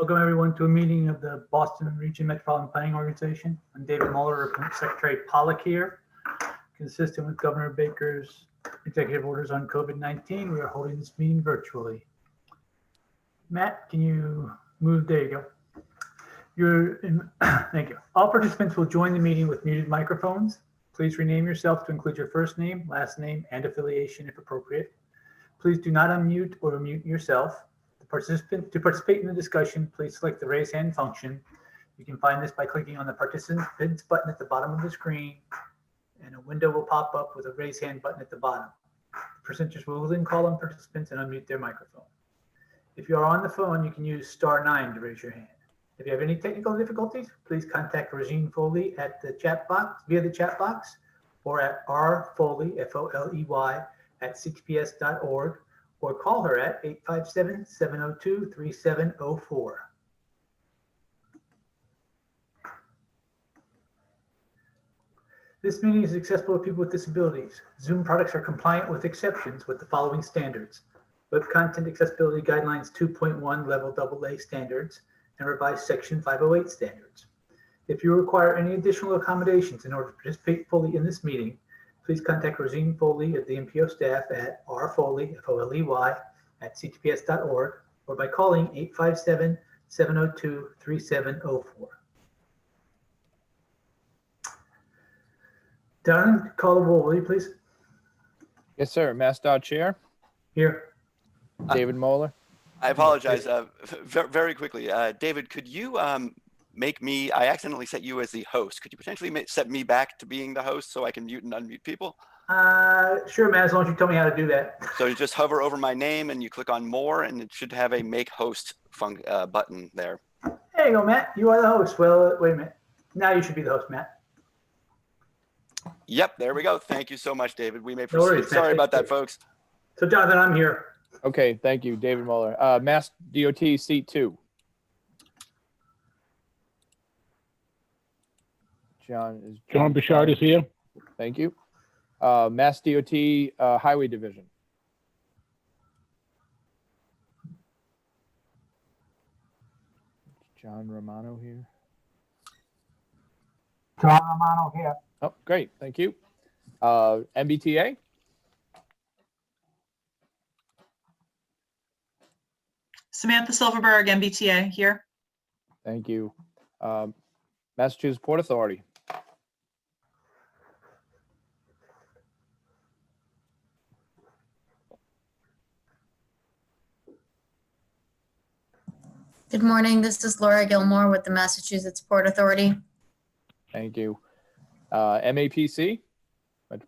Welcome everyone to a meeting of the Boston Region Metropolitan Planning Organization. I'm David Muller, representing Secretary Pollock here. Consistent with Governor Baker's executive orders on COVID-19, we are holding this meeting virtually. Matt, can you move? There you go. Thank you. All participants will join the meeting with muted microphones. Please rename yourself to include your first name, last name, and affiliation if appropriate. Please do not unmute or mute yourself. To participate in the discussion, please select the raise hand function. You can find this by clicking on the participants button at the bottom of the screen, and a window will pop up with a raise hand button at the bottom. The presenters will then call on participants and unmute their microphone. If you are on the phone, you can use *9 to raise your hand. If you have any technical difficulties, please contact Regine Foley at the chat box via the chat box or at rfoley, F-O-L-E-Y, at cps.org. or call her at 857-702-3704. This meeting is accessible to people with disabilities. Zoom products are compliant with exceptions with the following standards: Web Content Accessibility Guidelines 2.1 Level AA standards and revised Section 508 standards. If you require any additional accommodations in order to participate fully in this meeting, please contact Regine Foley of the MPO staff at rfoley, F-O-L-E-Y, at ctps.org or by calling 857-702-3704. Don, call the roll, will you please? Yes, sir. MassDOT Chair. Here. David Moeller. I apologize. Very quickly, David, could you make me, I accidentally set you as the host. Could you potentially set me back to being the host so I can mute and unmute people? Sure, Matt, as long as you tell me how to do that. So you just hover over my name and you click on more, and it should have a make host button there. There you go, Matt. You are the host. Well, wait a minute. Now you should be the host, Matt. Yep, there we go. Thank you so much, David. We may proceed. No worries, Sorry about that, folks. So, Jonathan, I'm here. Okay, thank you, David Mueller. MassDOT seat 2. John Bouchard is here. Thank you. MassDOT Highway Division. John Romano here. John Romano here. Oh, great. Thank you. MBTA. Samantha Silverberg, MBTA here. Thank you. Massachusetts Port Authority. Good morning. This is Laura Gilmore with the Massachusetts Port Authority. Thank you. MAPC.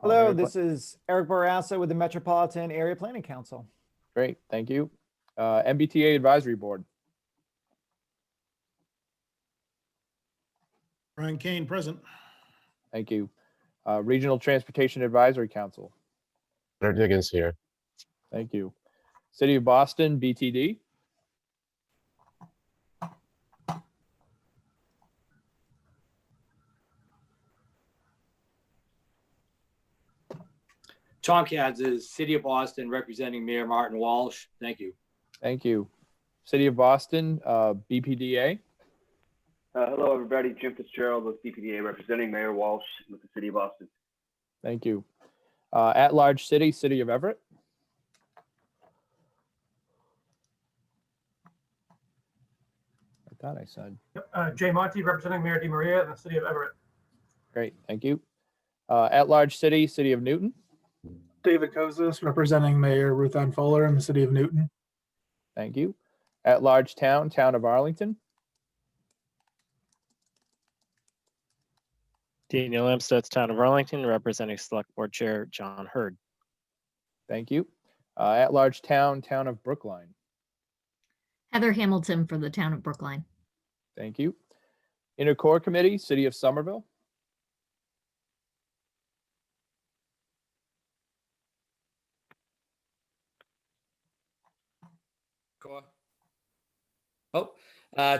Hello, this is Eric Barassa with the Metropolitan Area Planning Council. Great, thank you. MBTA Advisory Board. Brian Kane, present. Thank you. Regional Transportation Advisory Council. Claire Diggins here. Thank you. City of Boston, BTD. Tom Kansas, City of Boston, representing Mayor Martin Walsh. Thank you. Thank you. City of Boston, BPDA. Hello, everybody. Jim Fitzgerald with BPDA, representing Mayor Walsh with the City of Boston. Thank you. At-large city, City of Everett. I thought I said. Jay Monty, representing Mayor DiMaria in the City of Everett. Great, thank you. At-large city, City of Newton. David Kozis, representing Mayor Ruth Ann Fuller in the City of Newton. Thank you. At-large town, Town of Arlington. Daniel Amstutz, Town of Arlington, representing Select Board Chair John Hurd. Thank you. At-large town, Town of Brookline. Heather Hamilton for the Town of Brookline. Thank you. Intercore Committee, City of Somerville.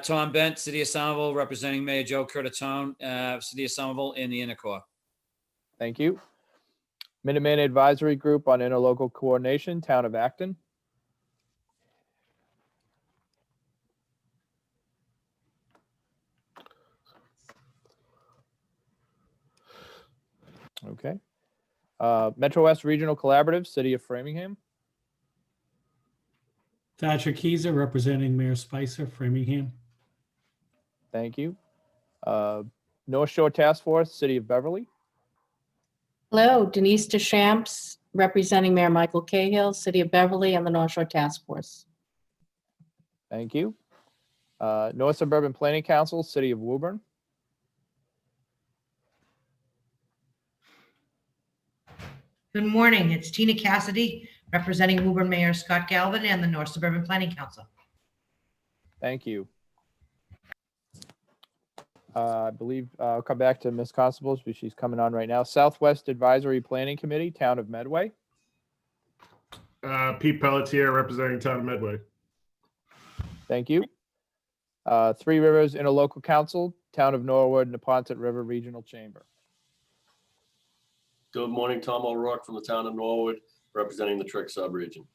Tom Bent, City of Somerville, representing Mayor Joe Curtatone, City of Somerville in the Intercore. Thank you. Minuteman Advisory Group on Interlocal Coordination, Town of Acton. Okay. Metro West Regional Collaborative, City of Framingham. Thatcher Keyser, representing Mayor Spicer, Framingham. Thank you. North Shore Task Force, City of Beverly. Hello, Denise DeChamps, representing Mayor Michael Cahill, City of Beverly, and the North Shore Task Force. Thank you. North Suburban Planning Council, City of Woburn. Good morning. It's Tina Cassidy, representing Woburn Mayor Scott Galvin and the North Suburban Planning Council. Thank you. I believe I'll come back to Ms. Constables, but she's coming on right now. Southwest Advisory Planning Committee, Town of Medway. Pete Pelletier, representing Town of Medway. Thank you. Three Rivers Interlocal Council, Town of Norwood, Neponset River Regional Chamber. Good morning, Tom O'Rourke from the Town of Norwood, representing the Trick subregion.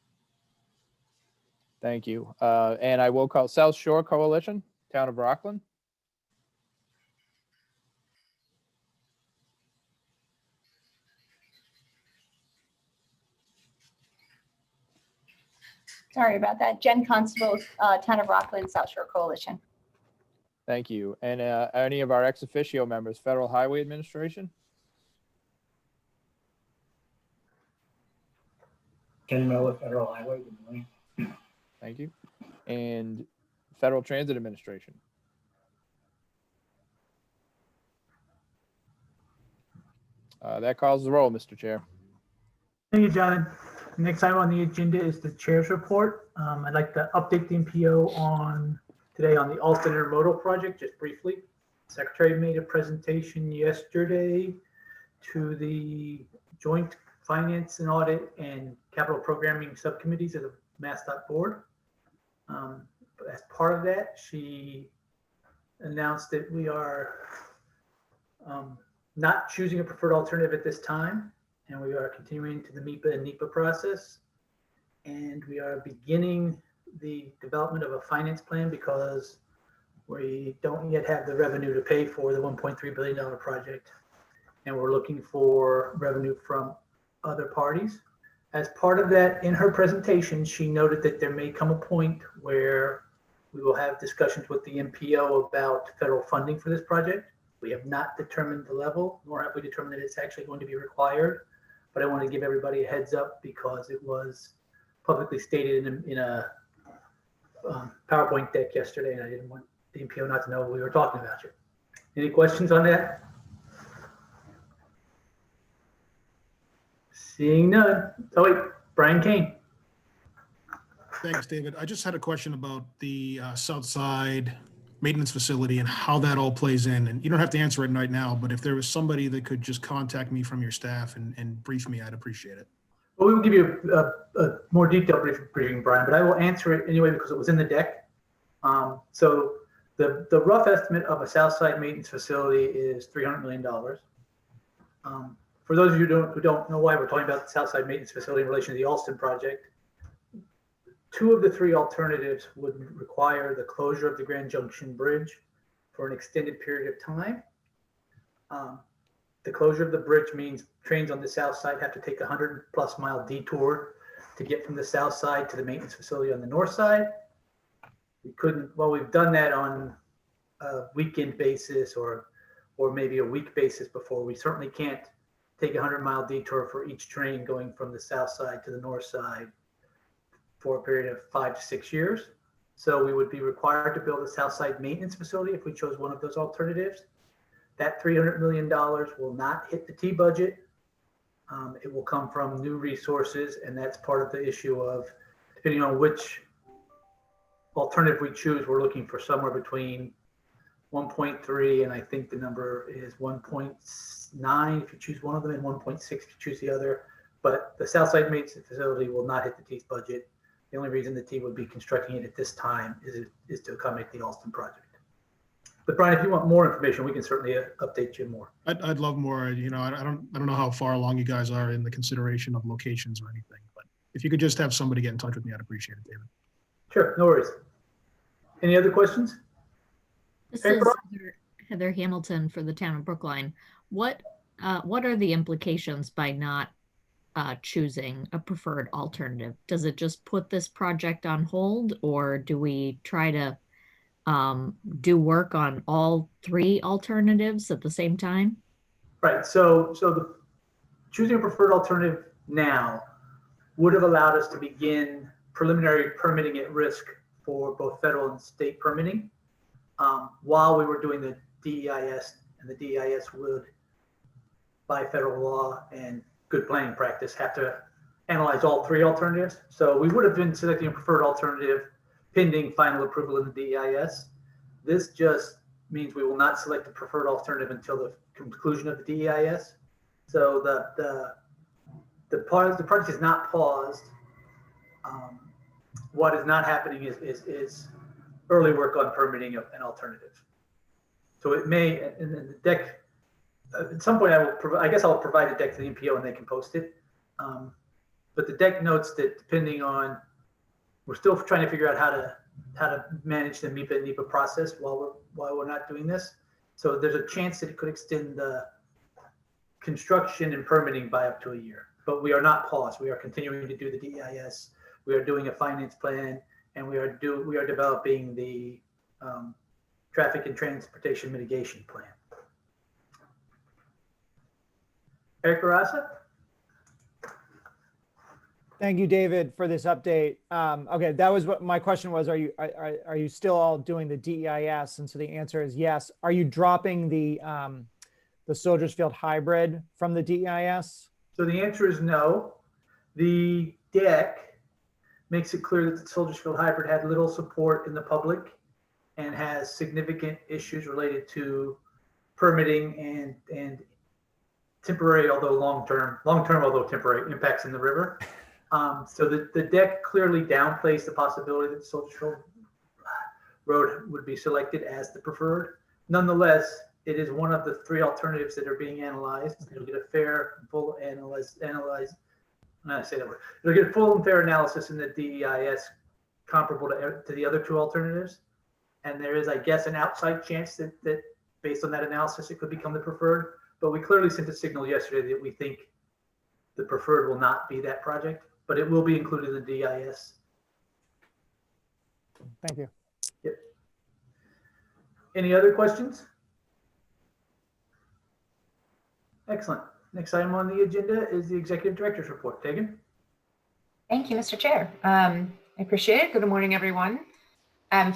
Thank you. And I will call South Shore Coalition, Town of Rockland. Sorry about that. Jen Constable, Town of Rockland, South Shore Coalition. Thank you. And any of our ex officio members, Federal Highway Administration? Ken Miller, Federal Highway. Good morning. Thank you. And Federal Transit Administration. That calls the roll, Mr. Chair. Thank you, John. Next item on the agenda is the chair's report. I'd like to update the MPO today on the Alston Intermodal project, just briefly. Secretary made a presentation yesterday to the Joint Finance and Audit and Capital Programming Subcommittees of the MassDOT Board. As part of that, she announced that we are not choosing a preferred alternative at this time, and we are continuing to the MEPA and NEPA process. And we are beginning the development of a finance plan because we don't yet have the revenue to pay for the $1.3 billion project. And we're looking for revenue from other parties. As part of that, in her presentation, she noted that there may come a point where we will have discussions with the MPO about federal funding for this project. We have not determined the level, nor have we determined that it's actually going to be required. But I want to give everybody a heads up because it was publicly stated in a PowerPoint deck yesterday, and I didn't want the MPO not to know we were talking about you. Any questions on that? Seeing none. Oh wait, Brian Kane. Thanks, David. I just had a question about the South Side maintenance facility and how that all plays in. And you don't have to answer it right now, but if there was somebody that could just contact me from your staff and brief me, I'd appreciate it. Well, we will give you a more detailed briefing, Brian, but I will answer it anyway because it was in the deck. So the rough estimate of a South Side maintenance facility is $300 million. For those of you who don't know why we're talking about the South Side maintenance facility in relation to the Alston project, two of the three alternatives would require the closure of the Grand Junction Bridge for an extended period of time. The closure of the bridge means trains on the south side have to take a 100+ mile detour to get from the south side to the maintenance facility on the north side. We've done that on a weekend basis or maybe a week basis before. We certainly can't take a 100-mile detour for each train going from the south side to the north side for a period of 5 to 6 years. So we would be required to build a south side maintenance facility if we chose one of those alternatives. That $300 million will not hit the T budget. It will come from new resources, and that's part of the issue of, depending on which alternative we choose, we're looking for somewhere between 1.3 and I think the number is 1.9 if you choose one of them and 1.6 if you choose the other. But the Southside maintenance facility will not hit the T's budget. The only reason the T would be constructing it at this time is to accommodate the Alston project. But Brian, if you want more information, we can certainly update you more. I'd love more. You know, I don't know how far along you guys are in the consideration of locations or anything, but if you could just have somebody get in touch with me, I'd appreciate it, David. Sure, no worries. Any other questions? This Hey, is Heather Hamilton for the town of Brookline. What what are the implications by not choosing a preferred alternative? Does it just put this project on hold, or do we try to do work on all three alternatives at the same time? Right. So the choosing a preferred alternative now would have allowed us to begin preliminary permitting at risk for both federal and state permitting while we were doing the DEIS, and the DEIS would, by federal law and good planning practice, have to analyze all three alternatives. So we would have been selecting a preferred alternative pending final approval in the DEIS. This just means we will not select the preferred alternative until the conclusion of the DEIS. So the project is not paused. What is not happening is early work on permitting an alternative. So it may, and then the deck, at some point I guess I'll provide the deck to the MPO and they can post it. But the deck notes that depending on, we're still trying to figure out how to manage the MIPA and NEPA process while we're not doing this. So there's a chance that it could extend the construction and permitting by up to a year. But we are not paused. We are continuing to do the DEIS. We are doing a finance plan, and we are developing the traffic and transportation mitigation plan. Eric Arasa? Thank you, David, for this update. Okay, that was what my question was. Are you still all doing the DEIS? And so the answer is yes. Are you dropping the Soldiers Field hybrid from the DEIS? So the answer is no. The deck makes it clear that the Soldiers Field hybrid had little support in the public and has significant issues related to permitting and temporary, although long-term, although temporary, impacts in the river. So the deck clearly downplays the possibility that the Soldiers Field Road would be selected as the preferred. Nonetheless, it is one of the three alternatives that are being analyzed. It'll get a fair and full It'll get a full and fair analysis in the DEIS comparable to the other two alternatives. And there is, I guess, an outside chance that based on that analysis, it could become the preferred. But we clearly sent a signal yesterday that we think the preferred will not be that project, but it will be included in the DEIS. Thank you. Yep. Any other questions? Excellent. Next item on the agenda is the Executive Director's Report. Tegan? Thank you, Mr. Chair. I appreciate it. Good morning, everyone.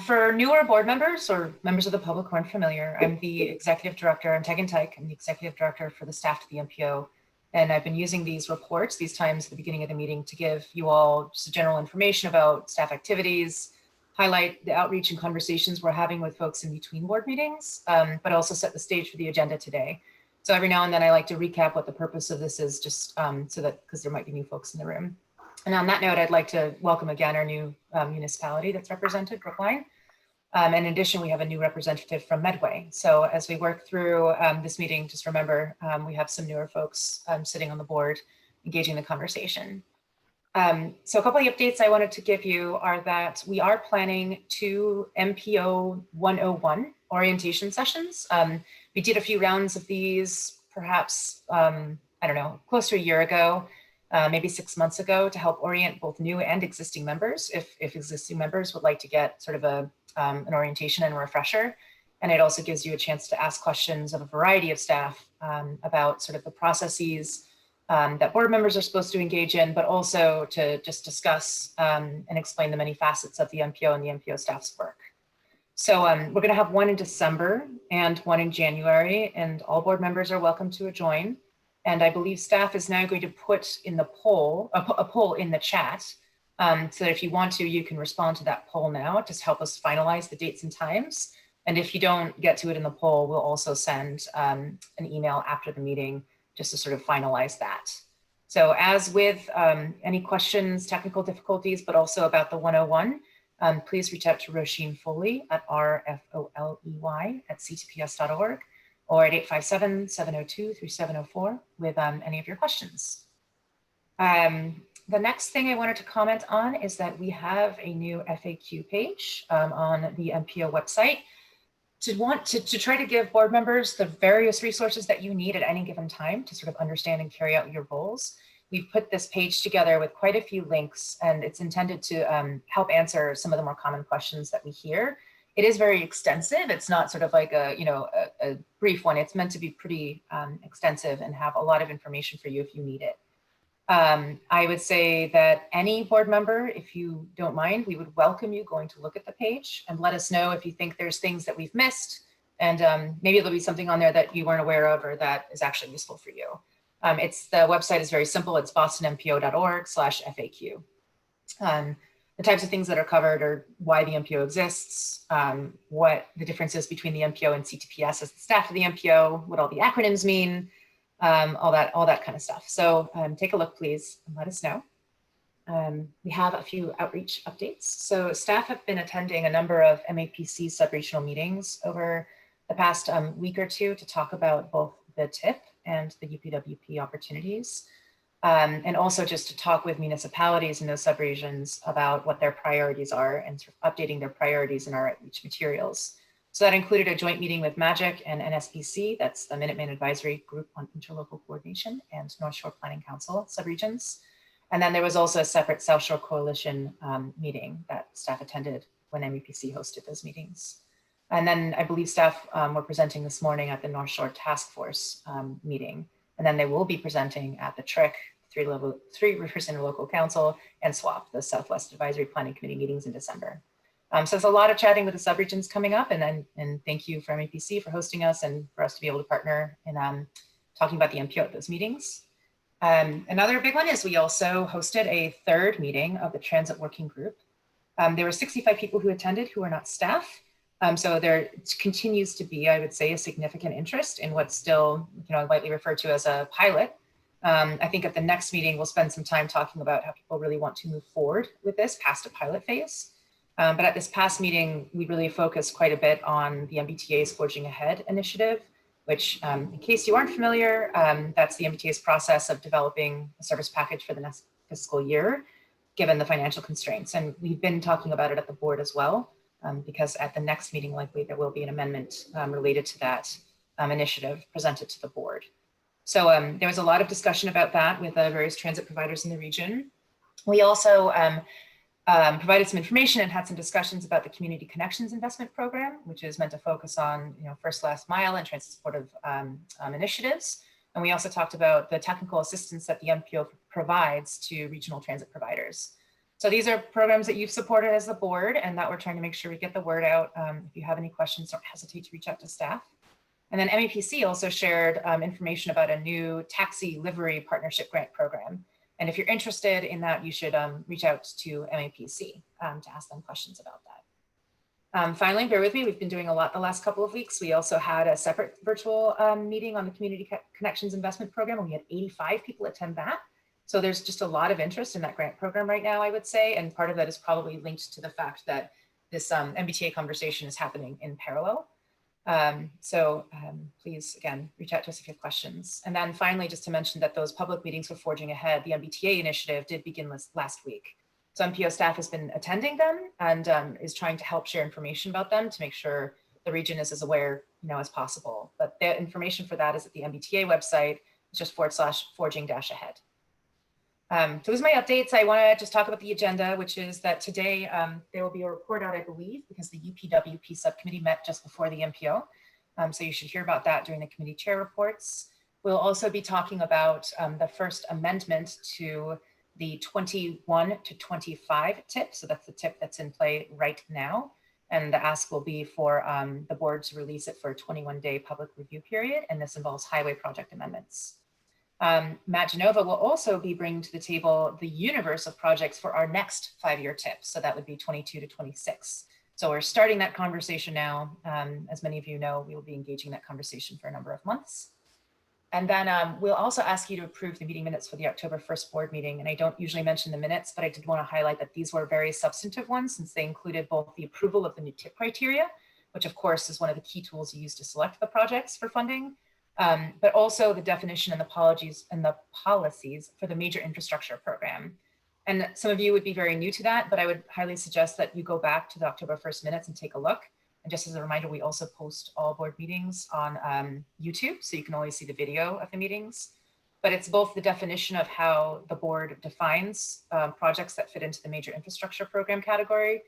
For newer board members or members of the public who aren't familiar, I'm the Executive Director. I'm Tegan Tyke. I'm the Executive Director for the staff to the MPO. And I've been using these reports, these times at the beginning of the meeting, to give you all just general information about staff activities, highlight the outreach and conversations we're having with folks in between board meetings, but also set the stage for the agenda today. So every now and then I like to recap what the purpose of this is, just so that, because there might be new folks in the room. And on that note, I'd like to welcome again our new municipality that's represented, Brookline. And in addition, we have a new representative from Medway. So as we work through this meeting, just remember, we have some newer folks sitting on the board, engaging the conversation. So a couple of updates I wanted to give you are that we are planning 2 MPO 101 orientation sessions. We did a few rounds of these, perhaps, I don't know, close to a year ago, maybe 6 months ago, to help orient both new and existing members, if existing members would like to get sort of an orientation and a refresher. And it also gives you a chance to ask questions of a variety of staff about sort of the processes that board members are supposed to engage in, but also to just discuss and explain the many facets of the MPO and the MPO staff's work. So we're going to have one in December and one in January, and all board members are welcome to join. And I believe staff is now going to put in the poll, a poll in the chat, so that if you want to, you can respond to that poll now. Just help us finalize the dates and times. And if you don't get to it in the poll, we'll also send an email after the meeting just to sort of finalize that. So as with any questions, technical difficulties, but also about the 101, please reach out to Roisin Foley at rfoley@ctps.org or at 857-702-3704 with any of your questions. The next thing I wanted to comment on is that we have a new FAQ page on the MPO website. to try to give board members the various resources that you need at any given time to sort of understand and carry out your roles. We've put this page together with quite a few links, and it's intended to help answer some of the more common questions that we hear. It is very extensive. It's not sort of like a brief one. It's meant to be pretty extensive and have a lot of information for you if you need it. I would say that any board member, if you don't mind, we would welcome you going to look at the page and let us know if you think there's things that we've missed, and maybe there'll be something on there that you weren't aware of or that is actually useful for you. The website is very simple. It's bostonmpo.org/FAQ. The types of things that are covered are why the MPO exists, what the difference is between the MPO and CTPS as the staff of the MPO, what all the acronyms mean, all that kind of stuff. So take a look, please, and let us know. We have a few outreach updates. So staff have been attending a number of MAPC sub-regional meetings over the past week or two to talk about both the TIP and the UPWP opportunities. And also just to talk with municipalities in those subregions about what their priorities are and sort of updating their priorities in our outreach materials. So that included a joint meeting with MAGIC and NSPC, that's the Minuteman Advisory Group on Interlocal Coordination, and North Shore Planning Council subregions. And then there was also a separate South Shore Coalition meeting that staff attended when MUPC hosted those meetings. And then I believe staff were presenting this morning at the North Shore Task Force meeting. And then they will be presenting at the TRIC, Three Rivers Interlocal Council, and SWAP, the Southwest Advisory Planning Committee meetings in December. So there's a lot of chatting with the subregions coming up, and thank you for MAPC for hosting us and for us to be able to partner in talking about the MPO at those meetings. Another big one is we also hosted a third meeting of the Transit Working Group. There were 65 people who attended who are not staff. So there continues to be, I would say, a significant interest in what's still, lightly referred to as a pilot. I think at the next meeting, we'll spend some time talking about how people really want to move forward with this past a pilot phase. But at this past meeting, we really focused quite a bit on the MBTA's Forging Ahead initiative, which, in case you aren't familiar, that's the MBTA's process of developing a service package for the next fiscal year, given the financial constraints. And we've been talking about it at the board as well, because at the next meeting, likely there will be an amendment related to that initiative presented to the board. So there was a lot of discussion about that with various transit providers in the region. We also provided some information and had some discussions about the Community Connections Investment Program, which is meant to focus on first, last mile and transit supportive initiatives. And we also talked about the technical assistance that the MPO provides to regional transit providers. So these are programs that you've supported as the board and that we're trying to make sure we get the word out. If you have any questions, don't hesitate to reach out to staff. And then MAPC also shared information about a new taxi livery partnership grant program. And if you're interested in that, you should reach out to MAPC to ask them questions about that. Finally, bear with me, we've been doing a lot the last couple of weeks. We also had a separate virtual meeting on the Community Connections Investment Program, and we had 85 people attend that. So there's just a lot of interest in that grant program right now, I would say. And part of that is probably linked to the fact that this MBTA conversation is happening in parallel. Please, again, reach out to us if you have questions. And then finally, just to mention that those public meetings for Forging Ahead, the MBTA initiative did begin last week. So MPO staff has been attending them and is trying to help share information about them to make sure the region is as aware as possible. But the information for that is at the MBTA website, it's just /forging-ahead. So those are my updates. I want to just talk about the agenda, which is that today there will be a report out, I believe, because the UPWP subcommittee met just before the MPO. So you should hear about that during the committee chair reports. We'll also be talking about the first amendment to the 21 to 25 tip. So that's the tip that's in play right now. And the ask will be for the board to release it for a 21-day public review period. And this involves highway project amendments. Matt Genova will also be bringing to the table the universe of projects for our next 5-year tip. So that would be 22 to 26. So we're starting that conversation now. As many of you know, we will be engaging that conversation for a number of months. And then we'll also ask you to approve the meeting minutes for the October 1st board meeting. And I don't usually mention the minutes, but I did want to highlight that these were very substantive ones since they included both the approval of the new tip criteria, which of course is one of the key tools you use to select the projects for funding, but also the definition and the policies for the major infrastructure program. And some of you would be very new to that, but I would highly suggest that you go back to the October 1st minutes and take a look. And just as a reminder, we also post all board meetings on YouTube, so you can always see the video of the meetings. But it's both the definition of how the board defines projects that fit into the major infrastructure program category,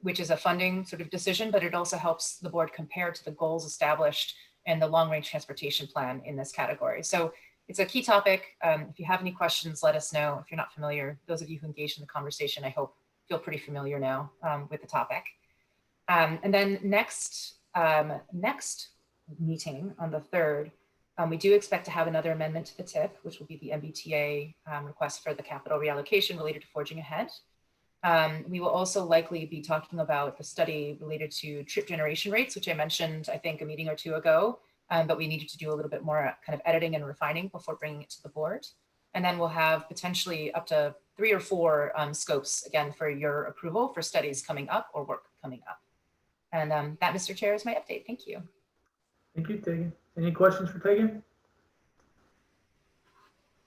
which is a funding sort of decision, but it also helps the board compare to the goals established in the long-range transportation plan in this category. So it's a key topic. If you have any questions, let us know. If you're not familiar, those of you who engaged in the conversation, I hope feel pretty familiar now with the topic. And then next meeting on the 3rd, we do expect to have another amendment to the TIP, which will be the MBTA request for the capital reallocation related to forging ahead. We will also likely be talking about the study related to trip generation rates, which I mentioned, I think, a meeting or two ago, but we needed to do a little bit more kind of editing and refining before bringing it to the board. And then we'll have potentially up to 3 or 4 scopes, again, for your approval for studies coming up or work coming up. And that, Mr. Chair, is my update. Thank you. Thank you, Tegan. Any questions for Tegan?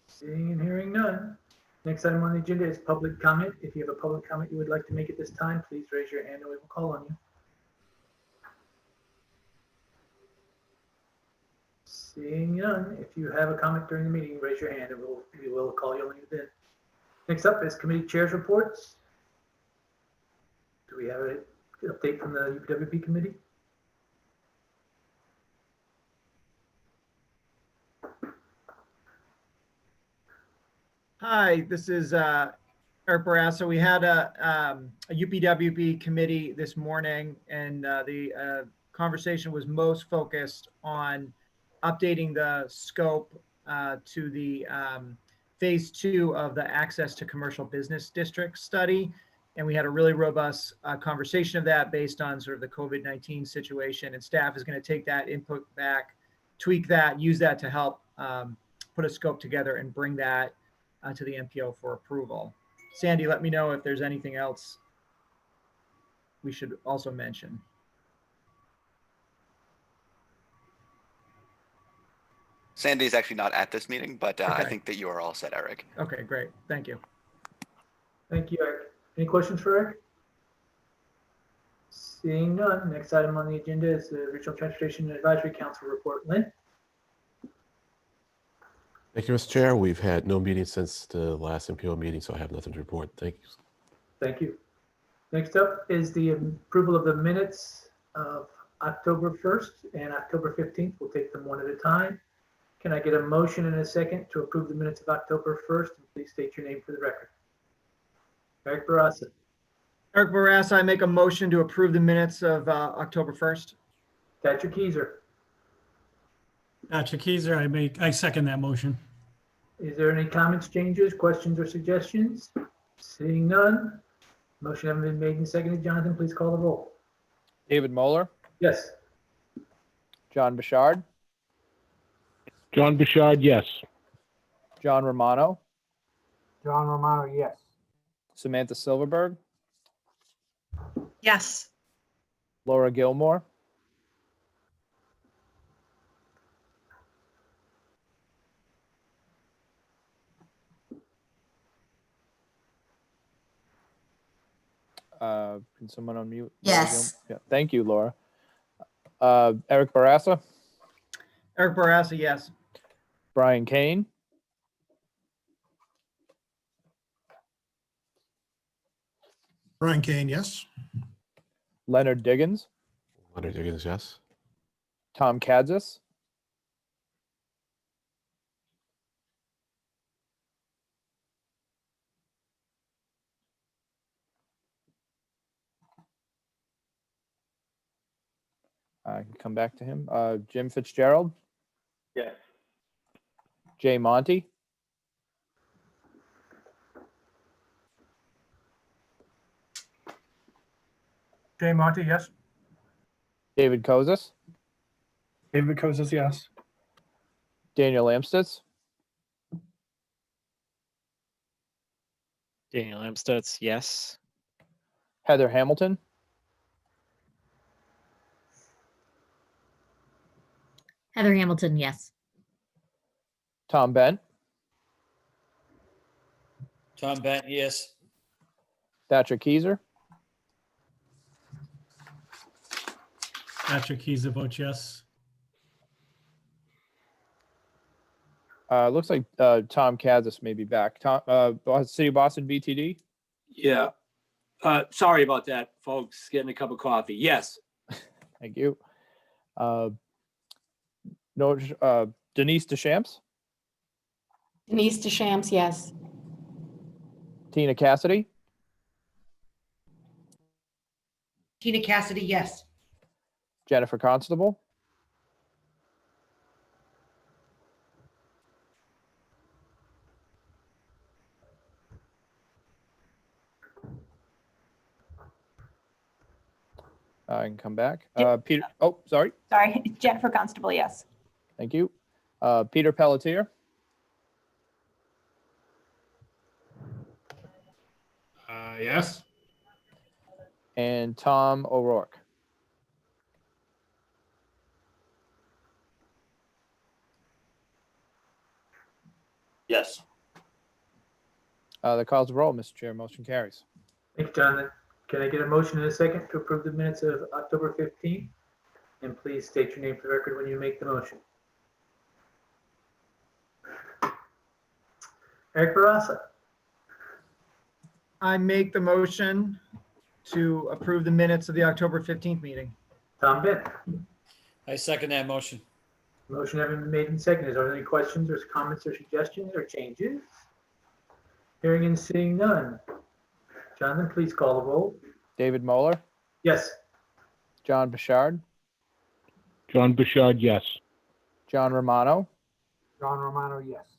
Seeing and hearing none. Next item on the agenda is public comment. If you have a public comment you would like to make at this time, please raise your hand and we will call on you. Seeing none, if you have a comment during the meeting, raise your hand and we will call you on you then. Next up is committee chairs reports. Do we have an update from the UPWP committee? Hi, this is Eric Barrasso. We had a UPWP committee this morning, and the conversation was most focused on updating the scope to the phase 2 of the Access to Commercial Business District study. And we had a really robust conversation of that based on sort of the COVID-19 situation. And staff is going to take that input back, tweak that, use that to help put a scope together and bring that to the MPO for approval. Sandy, let me know if there's anything else we should also mention. Sandy is actually not at this meeting, but I Okay. think that you are all set, Eric. Okay, great. Thank you. Thank you, Eric. Any questions for Eric? Seeing none, next item on the agenda is the Regional Transportation Advisory Council report. Lynn? Thank you, Mr. Chair. We've had no meeting since the last MPO meeting, so I have nothing to report. Thank you. Thank you. Next up is the approval of the minutes of October 1st and October 15th. We'll take them one at a time. Can I get a motion and a second to approve the minutes of October 1st? And please state your name for the record. Eric Barrasso. Eric Barrasso, I make a motion to approve the minutes of October 1st. Patrick Keyser. Patrick Keyser, I second that motion. Is there any comments, changes, questions, or suggestions? Seeing none. Motion having been made and seconded. Jonathan, please call the roll. David Moeller, Yes. John Bouchard, John Bouchard, yes. John Romano, John Romano, yes. Samantha Silverberg, Yes. Laura Gilmore, can someone unmute? Yes. Yeah, thank you, Laura. Eric Barrasso, Eric Barrasso, yes. Brian Kane, Brian Kane, yes. Leonard Diggins, Leonard Diggins, yes. Tom Kadzis, I can come back to him. Jim Fitzgerald, Yes. Jay Monty, Jay Monty, yes. David Kozis, David Kozis, yes. Daniel Amstutz, Daniel Amstutz, yes. Heather Hamilton, Heather Hamilton, yes. Tom Bent, Tom Bent, yes. Thatcher Keyser, Patrick Keyser votes yes. Looks like Tom Kazis may be back. Tom, City of Boston BTD. Yeah. Sorry about that, folks. Getting a cup of coffee. Yes. Thank you. No, Denise DeChamps, Denise DeChamps, yes. Tina Cassidy, Tina Cassidy, yes. Jennifer Constable, I can come back. Peter, oh, sorry. Sorry, Jennifer Constable, yes. Thank you. Peter Pelletier, Yes. and Tom O'Rourke. Yes. The calls of roll, Mr. Chair. Motion carries. Thank you, Jonathan. Can I get a motion in a second to approve the minutes of October 15th? And please state your name for the record when you make the motion. Eric Barassa, I make the motion to approve the minutes of the October 15th meeting. Tom Bent. I second that motion. Motion having been made and seconded. Are there any questions or comments or suggestions or changes? Hearing and seeing none. Jonathan, please call the roll. David Moeller, Yes. John Bouchard, John Bouchard, yes. John Romano, John Romano, yes.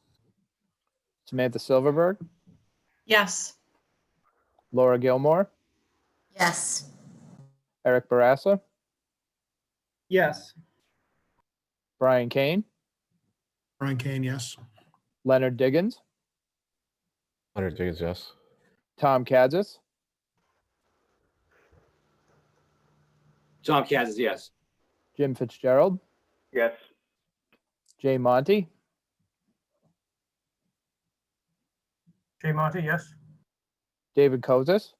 Samantha Silverberg, Yes. Laura Gilmore, Yes. Eric Barassa, Yes. Brian Kane, Brian Kane, yes. Leonard Diggins, Leonard Diggins, yes. Tom Kazis, Tom Kazis, yes. Jim Fitzgerald, Yes. Jay Monty, Jay Monty, yes. David Kozis,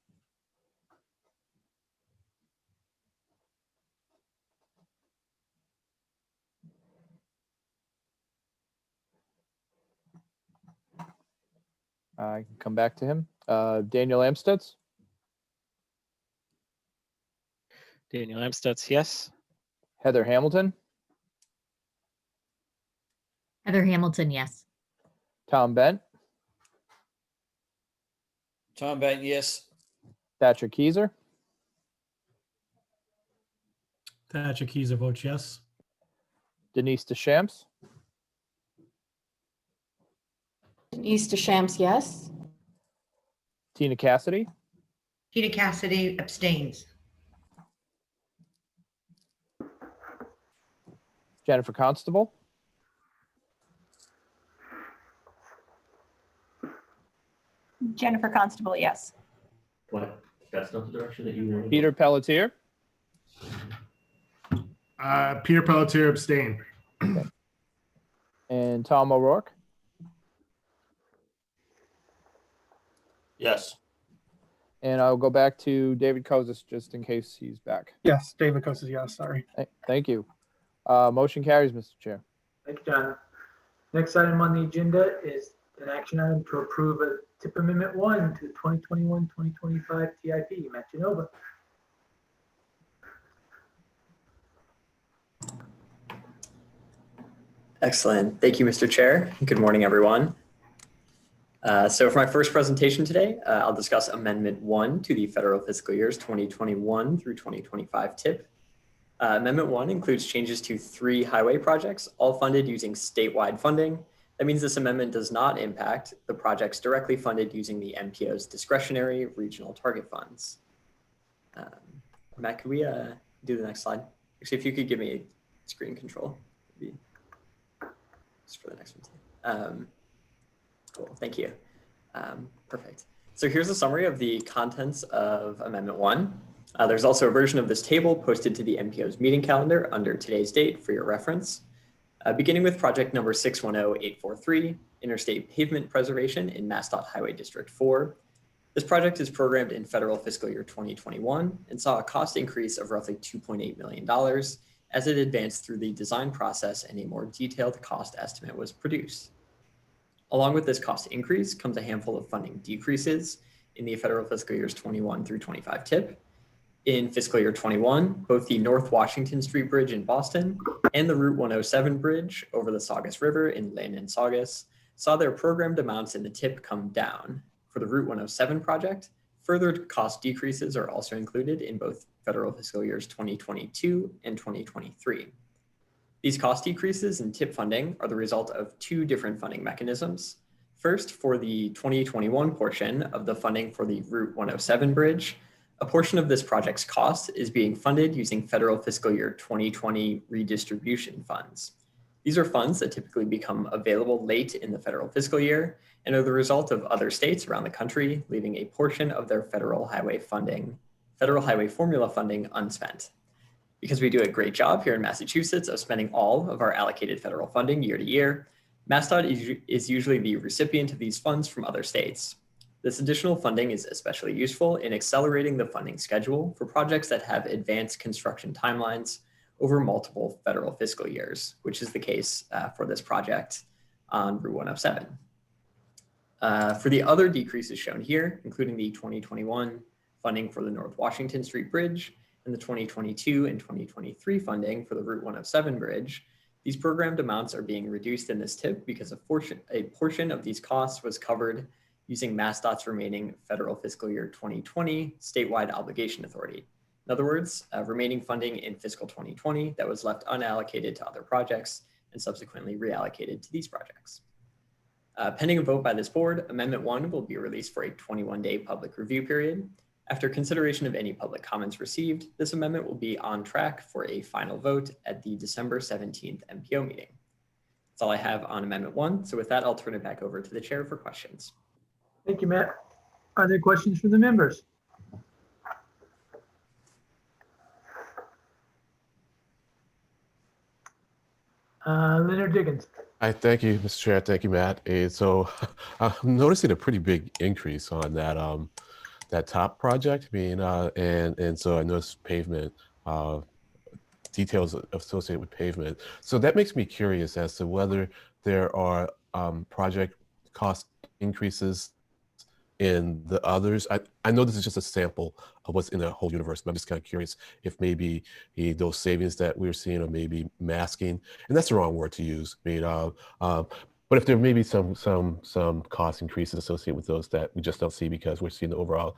I can come back to him. Daniel Amstutz, Daniel Amstutz, yes. Heather Hamilton, Heather Hamilton, yes. Tom Bent, Tom Benton, yes. Thatcher Keyser, Thatcher Keyser votes yes. Denise DeChamps, Denise DeChamps, yes. Tina Cassidy, Tina Cassidy abstains. Jennifer Constable, Jennifer Constable, yes. What? That's not the direction that you wanted. Peter Pelletier, Peter Pelletier abstain. and Tom O'Rourke. Yes. And I'll go back to David Kozis just in case he's back. Yes, David Kozis, yes, sorry. Thank you. Motion carries, Mr. Chair. Thank you, Jonathan. Next item on the agenda is an action item to approve a tip amendment 1 to the 2021-2025 TIP. Matt Genova. Excellent. Thank you, Mr. Chair. Good morning, everyone. So for my first presentation today, I'll discuss Amendment 1 to the federal fiscal years 2021 through 2025 TIP. Amendment 1 includes changes to 3 highway projects, all funded using statewide funding. That means this amendment does not impact the projects directly funded using the MPO's discretionary regional target funds. Matt, could we do the next slide? Actually, if you could give me screen control, maybe just for the next one. Cool, thank you. Perfect. So here's a summary of the contents of Amendment 1. There's also a version of this table posted to the MPO's meeting calendar under today's date for your reference. Beginning with project number 610843, Interstate Pavement Preservation in MassDOT Highway District 4. This project is programmed in federal fiscal year 2021 and saw a cost increase of roughly $2.8 million as it advanced through the design process and a more detailed cost estimate was produced. Along with this cost increase comes a handful of funding decreases in the federal fiscal years 21 through 25 TIP. In fiscal year 21, both the North Washington Street Bridge in Boston and the Route 107 bridge over the Saugus River in Lynn and Saugus saw their programmed amounts in the TIP come down. For the Route 107 project, further cost decreases are also included in both federal fiscal years 2022 and 2023. These cost decreases in TIP funding are the result of two different funding mechanisms. First, for the 2021 portion of the funding for the Route 107 bridge, a portion of this project's cost is being funded using federal fiscal year 2020 redistribution funds. These are funds that typically become available late in the federal fiscal year and are the result of other states around the country leaving a portion of their federal highway formula funding unspent. Because we do a great job here in Massachusetts of spending all of our allocated federal funding year to year, MassDOT is usually the recipient of these funds from other states. This additional funding is especially useful in accelerating the funding schedule for projects that have advanced construction timelines over multiple federal fiscal years, which is the case for this project on Route 107. For the other decreases shown here, including the 2021 funding for the North Washington Street Bridge and the 2022 and 2023 funding for the Route 107 bridge, these programmed amounts are being reduced in this TIP because a portion of these costs was covered using MassDOT's remaining federal fiscal year 2020 statewide obligation authority. In other words, remaining funding in fiscal 2020 that was left unallocated to other projects and subsequently reallocated to these projects. Pending a vote by this board, Amendment 1 will be released for a 21-day public review period. After consideration of any public comments received, this amendment will be on track for a final vote at the December 17th MPO meeting. That's all I have on Amendment 1. So with that, I'll turn it back over to the chair for questions. Thank you, Matt. Are there questions from the members? Leonard Diggins. I thank you, Mr. Chair. Thank you, Matt. So I'm noticing a pretty big increase on that that top project. I mean, and so I noticed pavement details associated with pavement. So that makes me curious as to whether there are project cost increases in the others. I know this is just a sample of what's in the whole universe, but I'm just kind of curious if maybe those savings that we're seeing are maybe masking, and that's the wrong word to use. I mean, but if there may be some cost increases associated with those that we just don't see because we're seeing the overall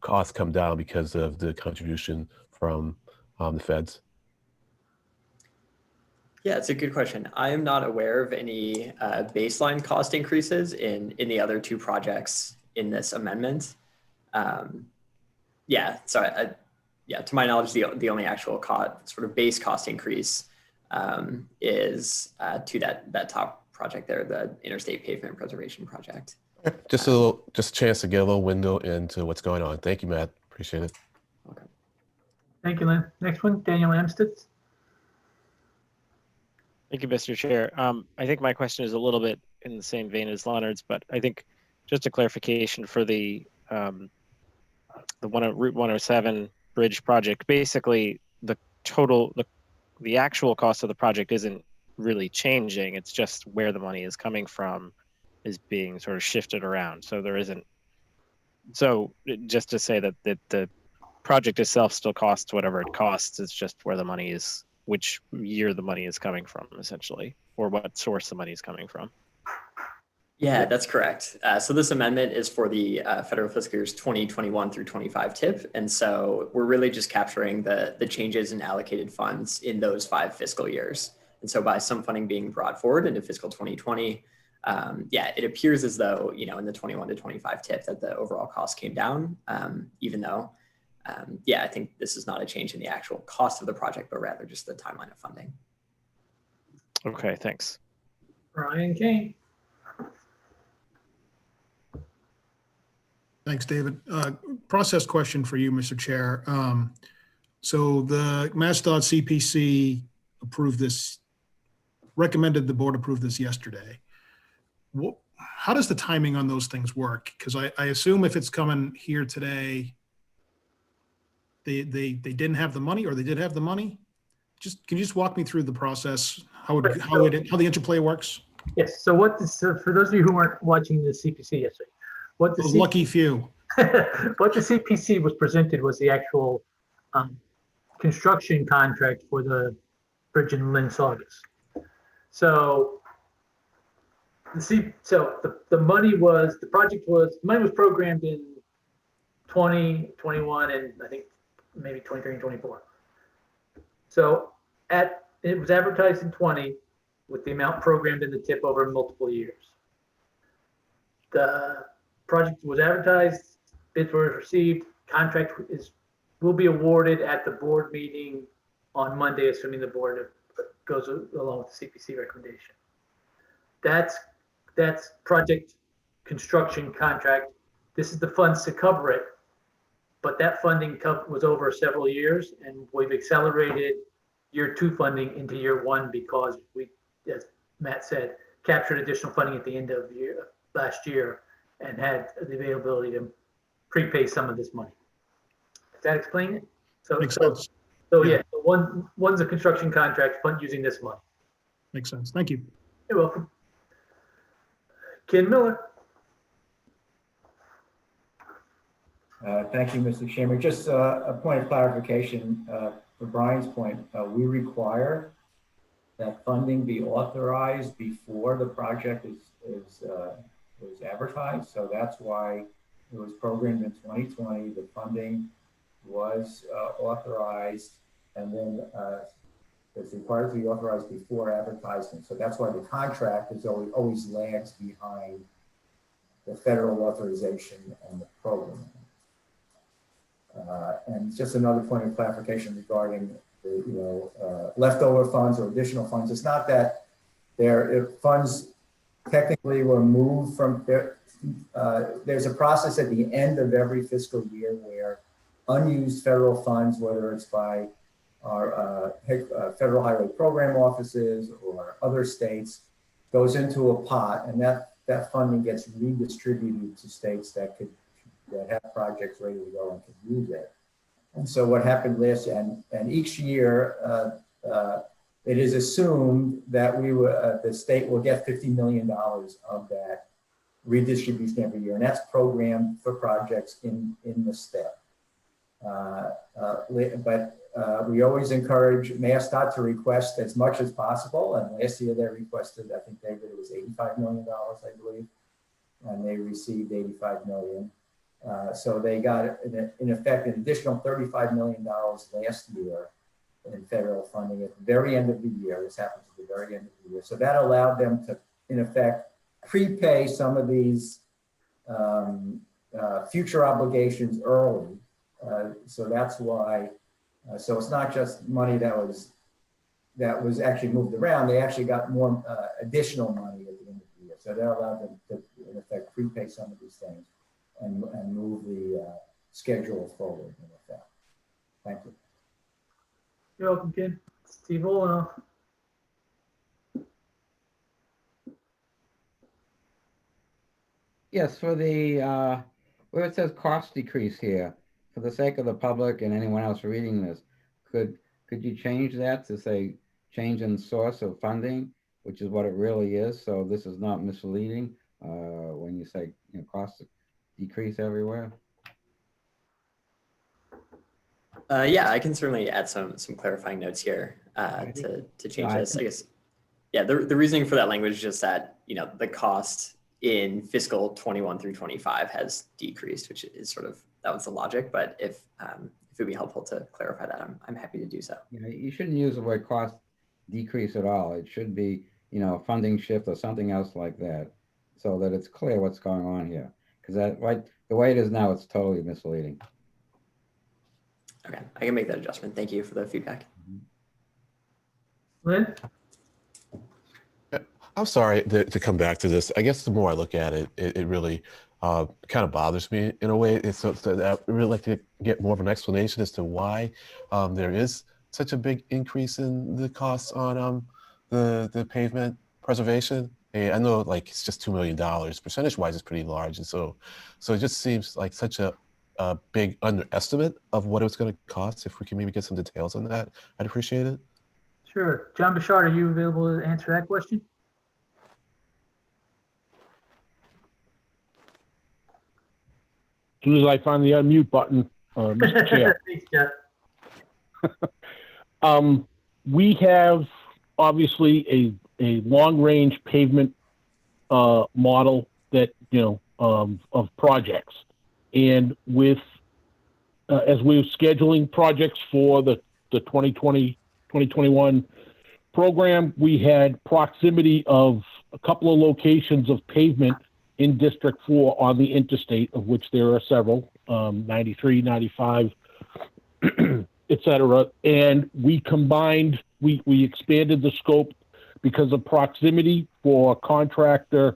costs come down because of the contribution from the feds. Yeah, it's a good question. I am not aware of any baseline cost increases in the other two projects in this amendment. Yeah, so yeah, to my knowledge, the only actual sort of base cost increase is to that top project there, the Interstate Pavement Preservation Project. Just a chance to get a little window into what's going on. Thank you, Matt. Appreciate it. Okay. Thank you, Lynn. Next one, Daniel Amstutz. Thank you, Mr. Chair. I think my question is a little bit in the same vein as Leonard's, but I think just a clarification for the Route 107 bridge project. Basically, the actual cost of the project isn't really changing. It's just where the money is coming from is being sort of shifted around. So there isn't. So just to say that the project itself still costs whatever it costs. It's just where the money is, which year the money is coming from, essentially, or what source the money is coming from. Yeah, that's correct. So this amendment is for the federal fiscal years 2021 through 25 TIP. And so we're really just capturing the changes in allocated funds in those 5 fiscal years. And so by some funding being brought forward into fiscal 2020, yeah, it appears as though, in the 21 to 25 TIP that the overall cost came down, even though, yeah, I think this is not a change in the actual cost of the project, but rather just the timeline of funding. Okay, thanks. Brian Kane. Thanks, David. Process question for you, Mr. Chair. So the MassDOT CPC approved this, recommended the board approve this yesterday. how does the timing on those things work? Because I assume if it's coming here today, they didn't have the money, or they did have the money. Can you just walk me through the process, how the interplay works? Yes. So for those of you who weren't watching the CPC yesterday, Those lucky few. what the CPC was presented was the actual construction contract for the bridge in Lynn Saugus. So the money was programmed in 2021 and I think maybe 23 and 24. So it was advertised in 20 with the amount programmed in the tip over multiple years. The project was advertised, bids were received, contract will be awarded at the board meeting on Monday, assuming the board goes along with the CPC recommendation. That's project construction contract. This is the funds to cover it, but that funding was over several years, and we've accelerated year 2 funding into year 1 because we, as Matt said, captured additional funding at the end of last year and had the availability to prepay some of this money. Does that explain it? Makes sense. Yeah, one's a construction contract fund using this money. Makes sense. Thank you. You're welcome. Ken Miller. Thank you, Mr. Chairman. Just a point of clarification for Brian's point. We require that funding be authorized before the project is advertised. So that's why it was programmed in 2020. The funding was authorized, and then it's required to be authorized before advertisement. So that's why the contract is always lags behind the federal authorization and the program. And just another point of clarification regarding the leftover funds or additional funds. It's not that if funds technically were moved from there. There's a process at the end of every fiscal year where unused federal funds, whether it's by our federal highway program offices or other states, goes into a pot, and that funding gets redistributed to states that have projects ready to go and can use it. And so what happened last year, and each year, it is assumed that the state will get $50 million of that redistribution every year, and that's programmed for projects in the step. But we always encourage MassDOT to request as much as possible, and last year they requested, I think, David, it was $85 million, I believe, and they received $85 million. So they got, in effect, an additional $35 million last year in federal funding at the very end of the year. This happens at the very end of the year. So that allowed them to, in effect, prepay some of these future obligations early. So that's why, so it's not just money that was actually moved around. They actually got more additional money at the end of the year. So that allowed them to, in effect, prepay some of these things and move the schedule forward in effect. Thank you. You're welcome, Ken. Steve Olenoff. Yes, for the, where it says cost decrease here, for the sake of the public and anyone else reading this, could you change that to say change in source of funding, which is what it really is? So this is not misleading when you say cost decrease everywhere. Yeah, I can certainly add some clarifying notes here to change this. I guess, yeah, the reasoning for that language is just that, the cost in fiscal 21 through 25 has decreased, which is sort of, that was the logic. But if it would be helpful to clarify that, I'm happy to do so. You shouldn't use the word cost decrease at all. It should be, funding shift or something else like that, so that it's clear what's going on here. Because the way it is now, it's totally misleading. Okay, I can make that adjustment. Thank you for the feedback. Lynn? I'm sorry to come back to this. I guess the more I look at it, it really kind of bothers me in a way. So I'd really like to get more of an explanation as to why there is such a big increase in the costs on the pavement preservation And I know like it's just $2 million. Percentage-wise, it's pretty large. And so it just seems like such a big underestimate of what it's going to cost. If we can maybe get some details on that, I'd appreciate it. Sure. John Bouchard, are you available to answer that question? As soon as I find the unmute button, Mr. Chair. Thanks, Jeff. We have obviously a long-range pavement model that, of projects. And with, as we were scheduling projects for the 2020-2021 program, we had proximity of a couple of locations of pavement in District 4 on the interstate, of which there are several, 93, 95, et cetera. And we combined, we expanded the scope because of proximity for contractor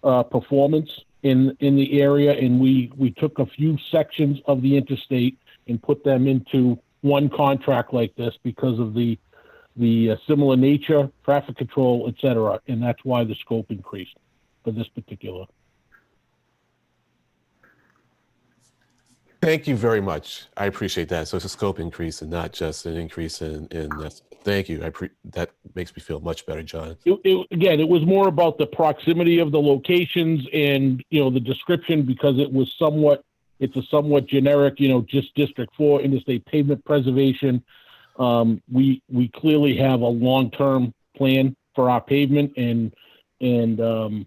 performance in the area. And we took a few sections of the interstate and put them into one contract like this because of the similar nature, traffic control, et cetera. And that's why the scope increased for this particular. Thank you very much. I appreciate that. So it's a scope increase and not just an increase in this. Thank you. That makes me feel much better, John. Again, it was more about the proximity of the locations and, the description because it's a somewhat generic, just District 4 interstate pavement preservation. We clearly have a long-term plan for our pavement and in the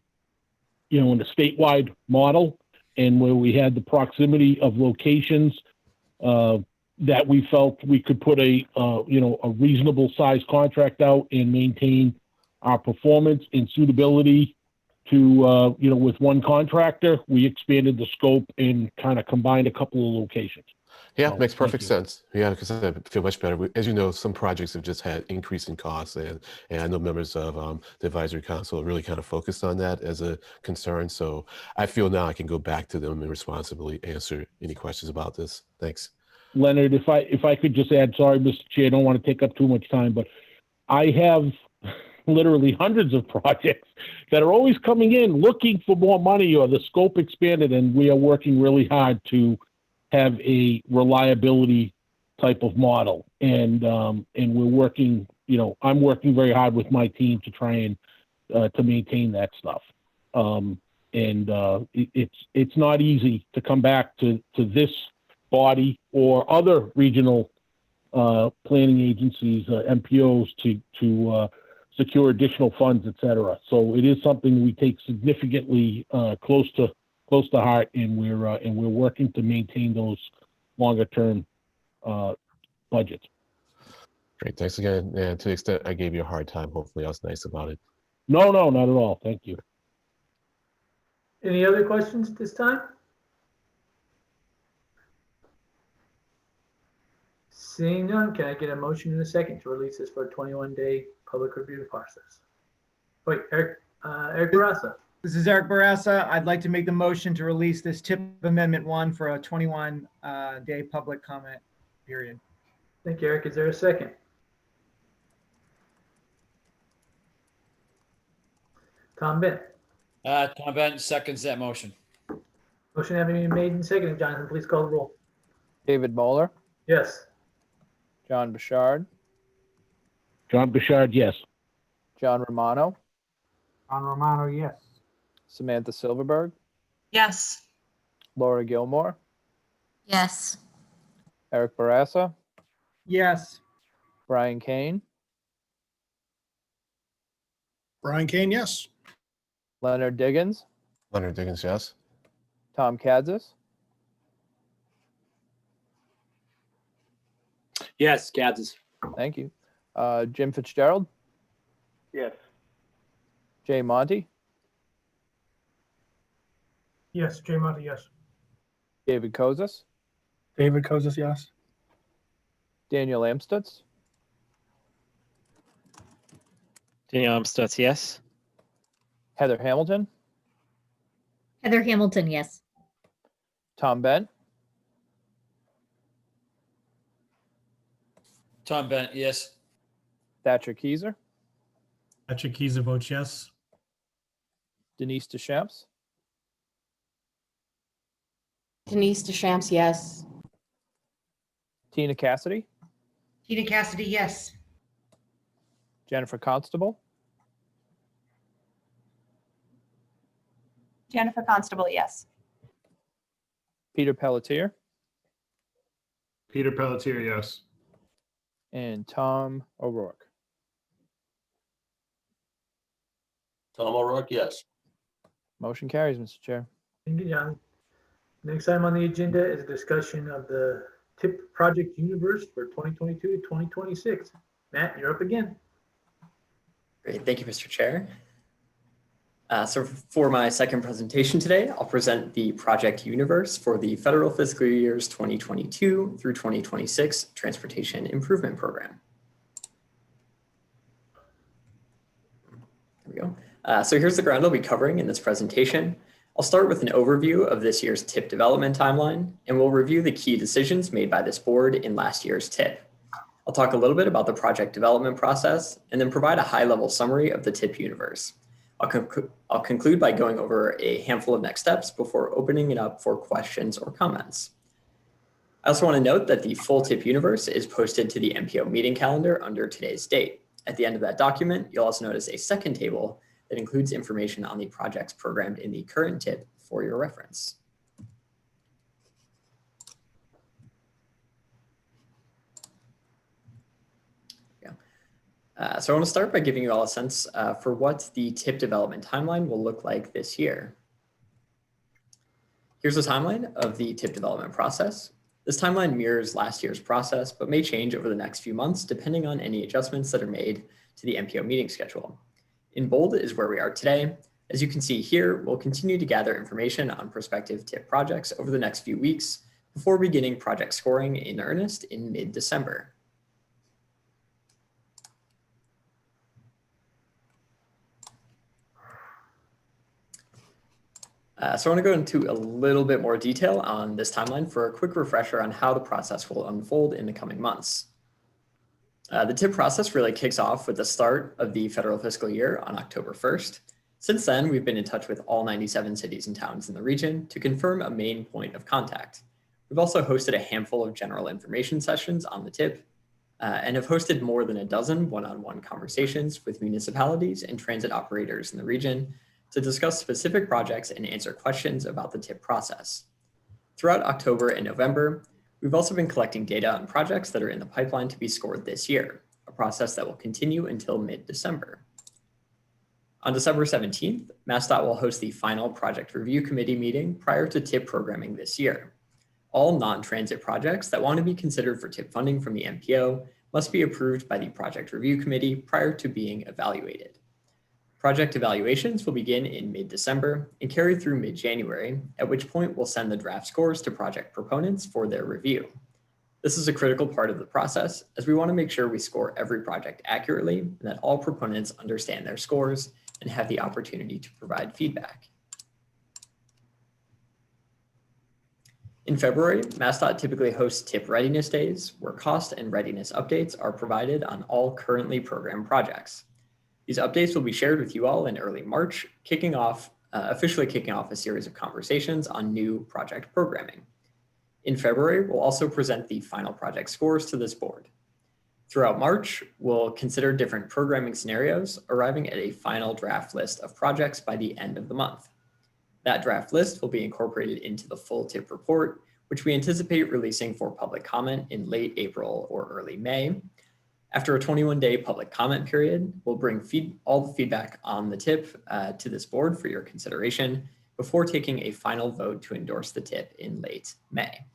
statewide model, and where we had the proximity of locations that we felt we could put a reasonable size contract out and maintain our performance and suitability to with one contractor. We expanded the scope and kind of combined a couple of locations. Yeah, So, makes perfect thank you. sense. Yeah, because I feel much better. As you know, some projects have just had increase in costs, and I know members of the advisory council really kind of focused on that as a concern. So I feel now I can go back to them and responsibly answer any questions about this. Thanks. Leonard, if I could just add, sorry, Mr. Chair, I don't want to take up too much time, but I have literally hundreds of projects that are always coming in looking for more money or the scope expanded, and we are working really hard to have a reliability type of model. And we're working, I'm working very hard with my team to try and to maintain that stuff. It's not easy to come back to this body or other regional planning agencies, MPOs, to secure additional funds, et cetera. So it is something we take significantly close to heart, and we're working to maintain those longer term budgets. Great. Thanks again. And to the extent I gave you a hard time, hopefully I was nice about it. No, not at all. Thank you. Any other questions at this time? Seeing none, can I get a motion in a second to release this for a 21-day public review process? Wait, Eric Barassa. This is Eric Barassa. I'd like to make the motion to release this TIP Amendment 1 for a 21-day public comment period. Thank you, Eric. Is there a second? Tom Bent. Tom Benton seconds that motion. Motion having been made and seconded. Jonathan, please call the roll. David Moeller, Yes. John Bouchard, John Bouchard, yes. John Romano, John Romano, yes. Samantha Silverberg, Yes. Laura Gilmore, Yes. Eric Barassa, Yes. Brian Kane, Brian Kane, yes. Leonard Diggins, Leonard Diggins, yes. Tom Kadzis, Yes, Kansas. thank you, Jim Fitzgerald, Yes. Jay Monty, Yes, Jay Monty, yes. David Kozis, David Kozis, yes. Daniel Amstutz, Daniel Amstutz, yes. Heather Hamilton, Heather Hamilton, yes. Tom Bent, Tom Bent, yes. Thatcher Keyser, Thatcher Keyser votes yes. Denise DeChamps, Denise DeChamps, yes. Tina Cassidy, Tina Cassidy, yes. Jennifer Constable, Jennifer Constable, yes. Peter Pelletier, Peter Pelletier, yes. and Tom O'Rourke. Tom O'Rourke, yes. Motion carries, Mr. Chair. Thank you, John. Next item on the agenda is a discussion of the TIP project universe for 2022 to 2026. Matt, you're up again. Great, thank you, Mr. Chair. So for my second presentation today, I'll present the project universe for the federal fiscal years 2022 through 2026 Transportation Improvement Program. There we go. So here's the ground I'll be covering in this presentation. I'll start with an overview of this year's TIP development timeline, and we'll review the key decisions made by this board in last year's TIP. I'll talk a little bit about the project development process, and then provide a high-level summary of the TIP universe. I'll conclude by going over a handful of next steps before opening it up for questions or comments. I also want to note that the full TIP universe is posted to the MPO meeting calendar under today's date. At the end of that document, you'll also notice a second table that includes information on the projects programmed in the current TIP for your reference. So I want to start by giving you all a sense for what the TIP development timeline will look like this year. Here's a timeline of the TIP development process. This timeline mirrors last year's process, but may change over the next few months depending on any adjustments that are made to the MPO meeting schedule. In bold is where we are today. As you can see here, we'll continue to gather information on prospective TIP projects over the next few weeks before beginning project scoring in earnest in mid-December. So I want to go into a little bit more detail on this timeline for a quick refresher on how the process will unfold in the coming months. The TIP process really kicks off with the start of the federal fiscal year on October 1st. Since then, we've been in touch with all 97 cities and towns in the region to confirm a main point of contact. We've also hosted a handful of general information sessions on the TIP and have hosted more than a dozen one-on-one conversations with municipalities and transit operators in the region to discuss specific projects and answer questions about the TIP process. Throughout October and November, we've also been collecting data on projects that are in the pipeline to be scored this year, a process that will continue until mid-December. On December 17th, MassDOT will host the final project review committee meeting prior to TIP programming this year. All non-transit projects that want to be considered for TIP funding from the MPO must be approved by the project review committee prior to being evaluated. Project evaluations will begin in mid-December and carry through mid-January, at which point we'll send the draft scores to project proponents for their review. This is a critical part of the process, as we want to make sure we score every project accurately and that all proponents understand their scores and have the opportunity to provide feedback. In February, MassDOT typically hosts TIP readiness days, where cost and readiness updates are provided on all currently programmed projects. These updates will be shared with you all in early March, officially kicking off a series of conversations on new project programming. In February, we'll also present the final project scores to this board. Throughout March, we'll consider different programming scenarios, arriving at a final draft list of projects by the end of the month. That draft list will be incorporated into the full TIP report, which we anticipate releasing for public comment in late April or early May. After a 21-day public comment period, we'll bring all the feedback on the TIP to this board for your consideration before taking a final vote to endorse the TIP in late May.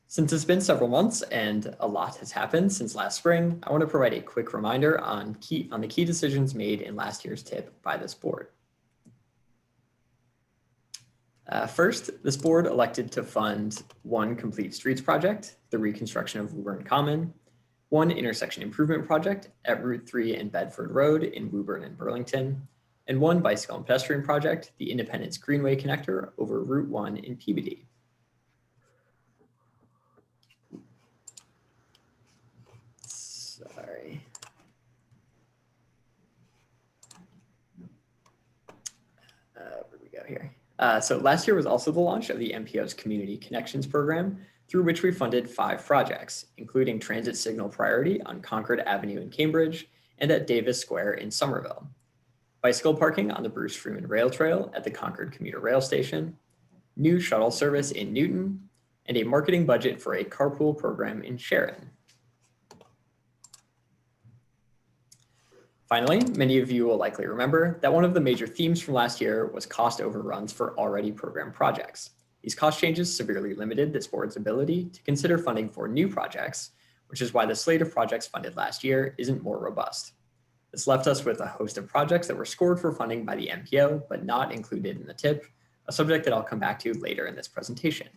Since it's been several months and a lot has happened since last spring, I want to provide a quick reminder on the key decisions made in last year's TIP by this board. First, this board elected to fund one complete streets project, the reconstruction of Woburn Common, one intersection improvement project at Route 3 and Bedford Road in Woburn and Burlington, and one bicycle and pedestrian project, the Independence Greenway Connector over Route 1 in Peabody. So last year was also the launch of the MPO's Community Connections program, through which we funded 5 projects, including transit signal priority on Concord Avenue in Cambridge and at Davis Square in Somerville, bicycle parking on the Bruce Freeman Rail Trail at the Concord Commuter Rail Station, new shuttle service in Newton, and a marketing budget for a carpool program in Sharon. Finally, many of you will likely remember that one of the major themes from last year was cost overruns for already programmed projects. These cost changes severely limited this board's ability to consider funding for new projects, which is why the slate of projects funded last year isn't more robust. This left us with a host of projects that were scored for funding by the MPO, but not included in the TIP, a subject that I'll come back to later in this presentation.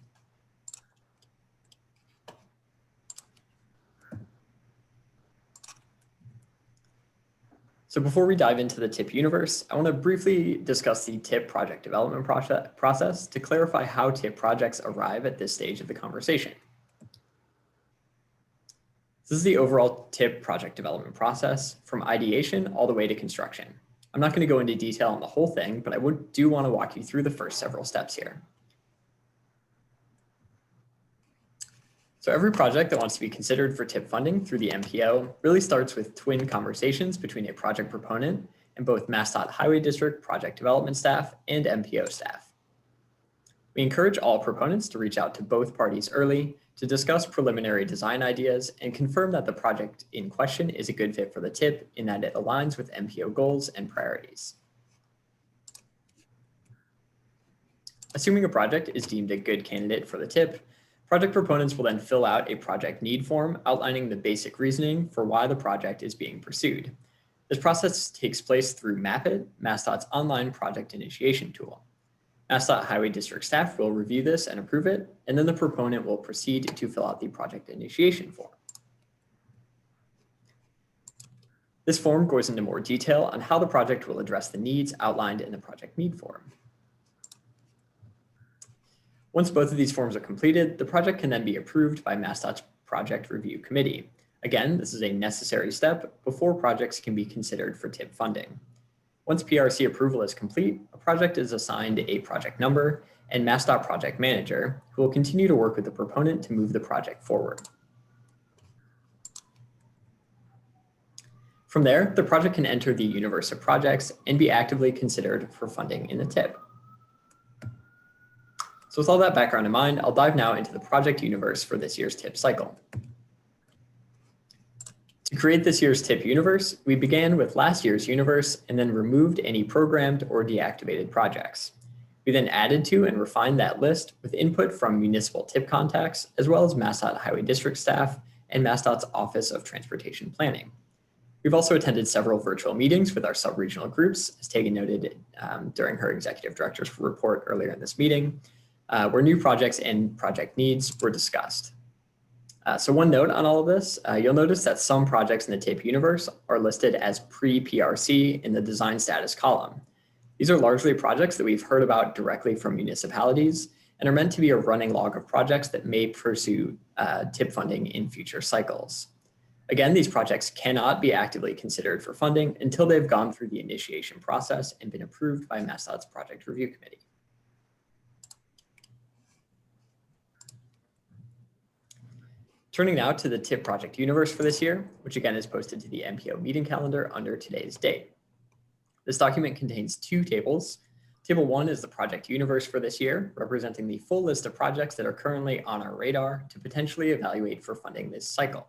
So before we dive into the TIP universe, I want to briefly discuss the TIP project development process to clarify how TIP projects arrive at this stage of the conversation. This is the overall TIP project development process from ideation all the way to construction. I'm not going to go into detail on the whole thing, but I do want to walk you through the first several steps here. So every project that wants to be considered for TIP funding through the MPO really starts with twin conversations between a project proponent and both MassDOT Highway District project development staff and MPO staff. We encourage all proponents to reach out to both parties early to discuss preliminary design ideas and confirm that the project in question is a good fit for the TIP in that it aligns with MPO goals and priorities. Assuming a project is deemed a good candidate for the TIP, project proponents will then fill out a project need form outlining the basic reasoning for why the project is being pursued. This process takes place through MAPIT, MassDOT's online project initiation tool. MassDOT Highway District staff will review this and approve it, and then the proponent will proceed to fill out the project initiation form. This form goes into more detail on how the project will address the needs outlined in the project need form. Once both of these forms are completed, the project can then be approved by MassDOT's Project Review Committee. Again, this is a necessary step before projects can be considered for TIP funding. Once PRC approval is complete, a project is assigned a project number and MassDOT project manager, who will continue to work with the proponent to move the project forward. From there, the project can enter the universe of projects and be actively considered for funding in the TIP. So with all that background in mind, I'll dive now into the project universe for this year's TIP cycle. To create this year's TIP universe, we began with last year's universe and then removed any programmed or deactivated projects. We then added to and refined that list with input from municipal TIP contacts, as well as MassDOT Highway District staff and MassDOT's Office of Transportation Planning. We've also attended several virtual meetings with our sub-regional groups, as Tegan noted during her executive director's report earlier in this meeting, where new projects and project needs were discussed. So one note on all of this, you'll notice that some projects in the TIP universe are listed as pre-PRC in the design status column. These are largely projects that we've heard about directly from municipalities and are meant to be a running log of projects that may pursue TIP funding in future cycles. Again, these projects cannot be actively considered for funding until they've gone through the initiation process and been approved by MassDOT's Project Review Committee. Turning now to the TIP project universe for this year, which again is posted to the MPO meeting calendar under today's date. This document contains 2 tables. Table 1 is the project universe for this year, representing the full list of projects that are currently on our radar to potentially evaluate for funding this cycle.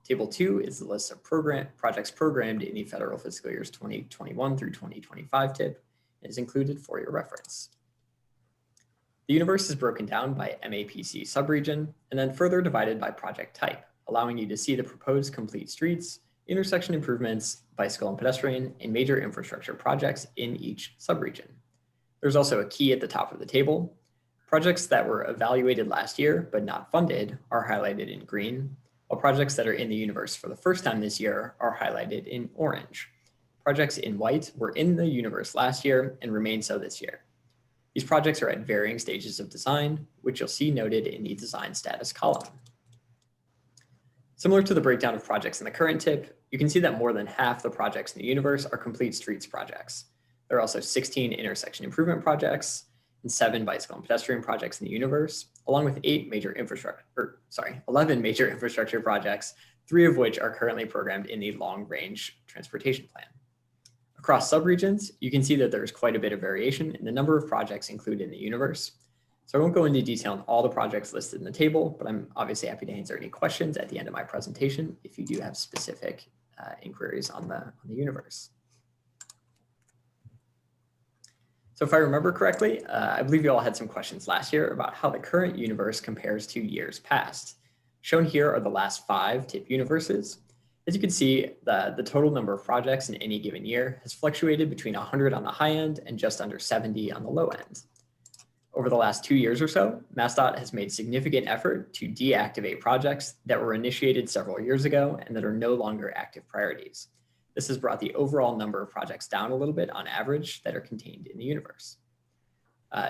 Table 2 is the list of projects programmed in the federal fiscal years 2021 through 2025 TIP and is included for your reference. The universe is broken down by MAPC subregion and then further divided by project type, allowing you to see the proposed complete streets, intersection improvements, bicycle and pedestrian, and major infrastructure projects in each subregion. There's also a key at the top of the table. Projects that were evaluated last year but not funded are highlighted in green, while projects that are in the universe for the first time this year are highlighted in orange. Projects in white were in the universe last year and remain so this year. These projects are at varying stages of design, which you'll see noted in the design status column. Similar to the breakdown of projects in the current TIP, you can see that more than half the projects in the universe are complete streets projects. There are also 16 intersection improvement projects and 7 bicycle and pedestrian projects in the universe, along with 11 major infrastructure projects, 3 of which are currently programmed in the long-range transportation plan. Across subregions, you can see that there's quite a bit of variation in the number of projects included in the universe. So I won't go into detail on all the projects listed in the table, but I'm obviously happy to answer any questions at the end of my presentation if you do have specific inquiries on the universe. So if I remember correctly, I believe you all had some questions last year about how the current universe compares to years past. Shown here are the last 5 TIP universes. As you can see, the total number of projects in any given year has fluctuated between 100 on the high end and just under 70 on the low end. Over the last 2 years or so, MassDOT has made significant effort to deactivate projects that were initiated several years ago and that are no longer active priorities. This has brought the overall number of projects down a little bit on average that are contained in the universe.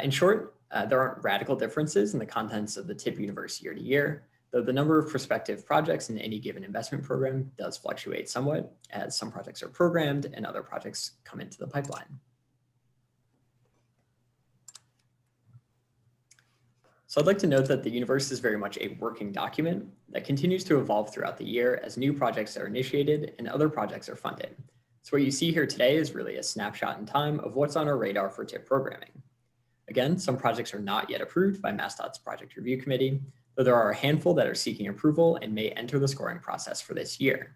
In short, there aren't radical differences in the contents of the TIP universe year to year, though the number of prospective projects in any given investment program does fluctuate somewhat as some projects are programmed and other projects come into the pipeline. So I'd like to note that the universe is very much a working document that continues to evolve throughout the year as new projects are initiated and other projects are funded. So what you see here today is really a snapshot in time of what's on our radar for TIP programming. Again, some projects are not yet approved by MassDOT's Project Review Committee, though there are a handful that are seeking approval and may enter the scoring process for this year.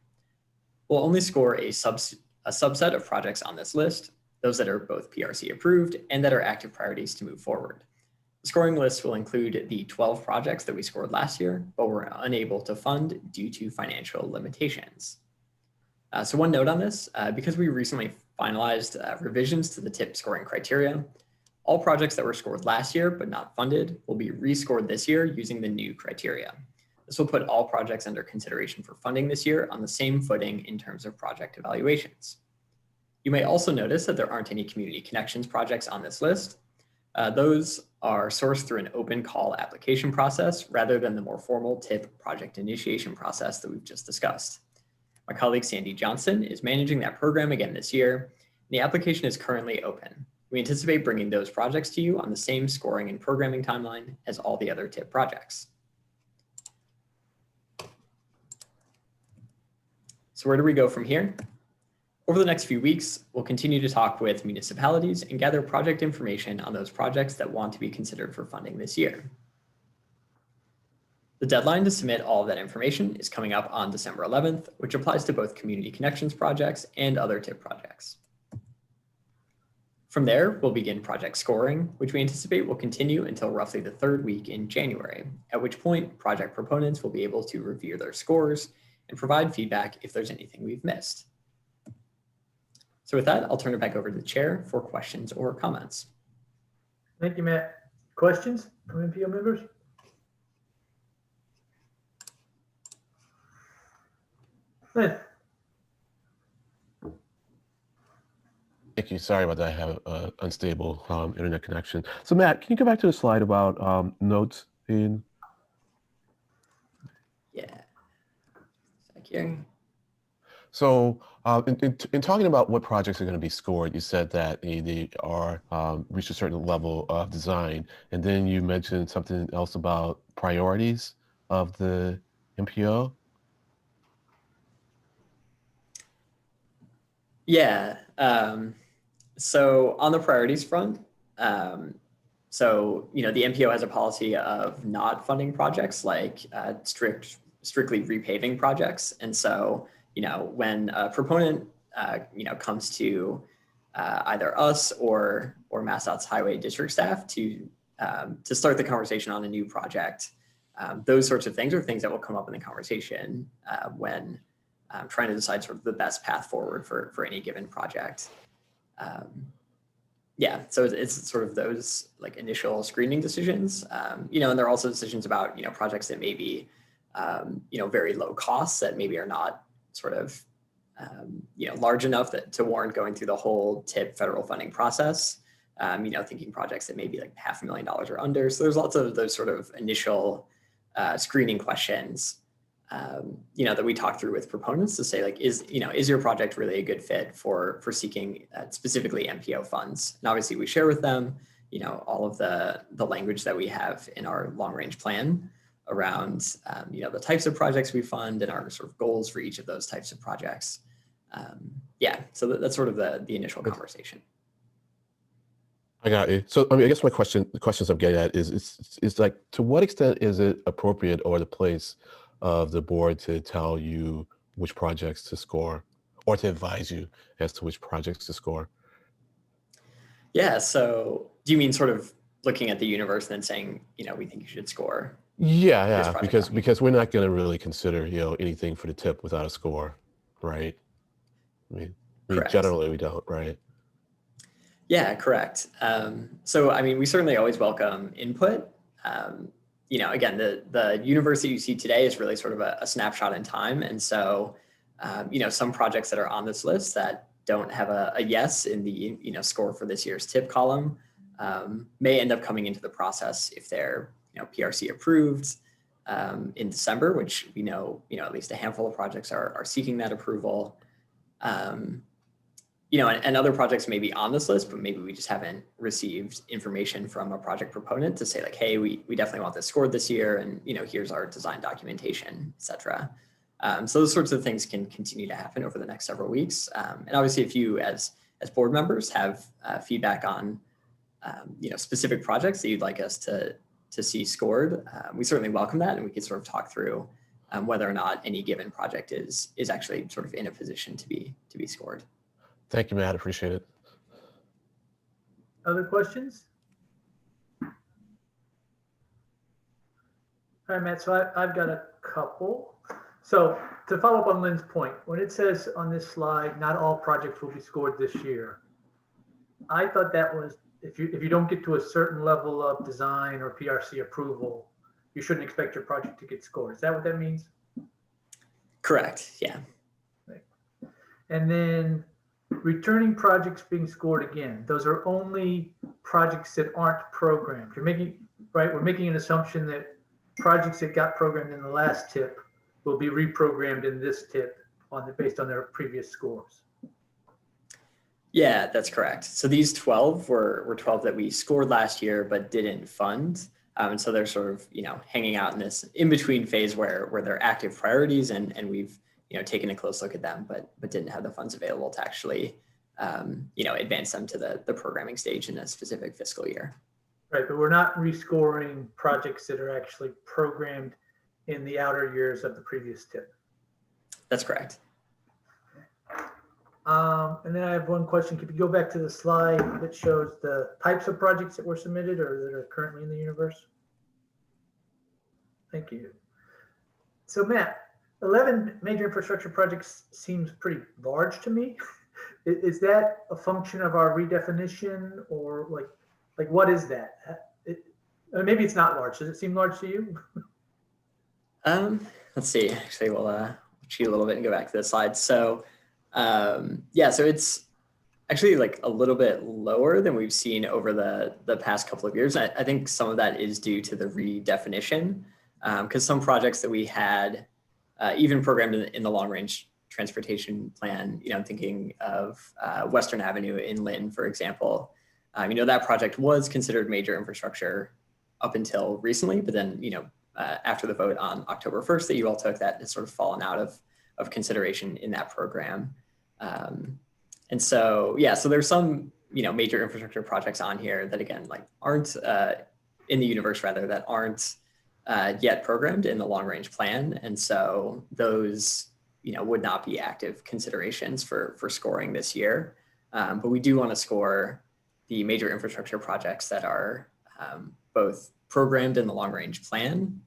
We'll only score a subset of projects on this list, those that are both PRC approved and that are active priorities to move forward. The scoring list will include the 12 projects that we scored last year, but were unable to fund due to financial limitations. So one note on this, because we recently finalized revisions to the TIP scoring criteria, all projects that were scored last year but not funded will be rescored this year using the new criteria. This will put all projects under consideration for funding this year on the same footing in terms of project evaluations. You may also notice that there aren't any community connections projects on this list. Those are sourced through an open call application process rather than the more formal TIP project initiation process that we've just discussed. My colleague Sandy Johnson is managing that program again this year. The application is currently open. We anticipate bringing those projects to you on the same scoring and programming timeline as all the other TIP projects. So where do we go from here? Over the next few weeks, we'll continue to talk with municipalities and gather project information on those projects that want to be considered for funding this year. The deadline to submit all of that information is coming up on December 11th, which applies to both community connections projects and other TIP projects. From there, we'll begin project scoring, which we anticipate will continue until roughly the 3rd week in January, at which point project proponents will be able to review their scores and provide feedback if there's anything we've missed. So with that, I'll turn it back over to the chair for questions or comments. Thank you, Matt. Questions from MPO members? Good. Thank you. Sorry about that. I have an unstable internet connection. So Matt, can you go back to the slide about notes in? Yeah. Thank you. So in talking about what projects are going to be scored, you said that they are reach a certain level of design, and then you mentioned something else about priorities of the MPO. Yeah. So on the priorities front, so the MPO has a policy of not funding projects like strictly repaving projects, and so when a proponent comes to either us or MassDOT's highway district staff to start the conversation on a new project, those sorts of things are things that will come up in the conversation when trying to decide sort of the best path forward for any given project. Yeah, so it's sort of those like initial screening decisions, and there are also decisions about projects that may be very low costs that maybe are not sort of large enough to warrant going through the whole TIP federal funding process. Thinking projects that may be like $500,000 or under. So there's lots of those sort of initial screening questions that we talk through with proponents to say like, is your project really a good fit for seeking specifically MPO funds? And obviously we share with them, all of the language that we have in our long range plan around, the types of projects we fund and our sort of goals for each of those types of projects. So that's sort of the initial conversation. I got you. So, I mean, I guess the questions I'm getting at is like, to what extent is it appropriate or the place of the board to tell you which projects to score or to advise you as to which projects to score? Yeah. So do you mean sort of looking at the universe and then saying, we think you should score? Yeah, because we're not going to really consider, anything for the tip without a score, right? I mean generally we don't, right? Yeah, correct. So, I mean, we certainly always welcome input. Again, the universe that you see today is really sort of a snapshot in time. And so, some projects that are on this list that don't have a yes in the, score for this year's tip column may end up coming into the process if they're, PRC approved in December, which we know, at least a handful of projects are seeking that approval. And other projects may be on this list, but maybe we just haven't received information from a project proponent to say like, hey, we definitely want this scored this year. And, here's our design documentation, et cetera. So those sorts of things can continue to happen over the next several weeks. And obviously, if you as board members have feedback on, specific projects that you'd like us to see scored, we certainly welcome that. And we can sort of talk through whether or not any given project is actually sort of in a position to be scored. Thank you, Matt. Appreciate it. Other questions? All right, Matt, so I've got a couple. So to follow up on Lynn's point, when it says on this slide, not all projects will be scored this year, I thought that was if you don't get to a certain level of design or PRC approval, you shouldn't expect your project to get scored. Is that what that means? Correct, yeah. And then returning projects being scored again, those are only projects that aren't programmed. We're making an assumption that projects that got programmed in the last tip will be reprogrammed in this tip based on their previous scores. Yeah, that's correct. So these 12 were 12 that we scored last year but didn't fund. And so they're sort of, hanging out in this in-between phase where they're active priorities and we've taken a close look at them, but didn't have the funds available to actually, advance them to the programming stage in a specific fiscal year. Right, but we're not rescoring projects that are actually programmed in the outer years of the previous tip. That's correct. And then I have one question. Could you go back to the slide that shows the types of projects that were submitted or that are currently in the universe? Thank you. So Matt, 11 major infrastructure projects seems pretty large to me. Is that a function of our redefinition or like what is that? Maybe it's not large. Does it seem large to you? Let's see. Actually, we'll cheat a little bit and go back to the slide. So so it's actually like a little bit lower than we've seen over the past couple of years. I think some of that is due to the redefinition because some projects that we had even programmed in the long range transportation plan, I'm thinking of Western Avenue in Lynn, for example. That project was considered major infrastructure up until recently, but then, after the vote on October 1st that you all took, that has sort of fallen out of consideration in that program. And so, so there's some, major infrastructure projects on here that again, like aren't in the universe rather that aren't yet programmed in the long range plan. And so those, would not be active considerations for scoring this year. But we do want to score the major infrastructure projects that are both programmed in the long range plan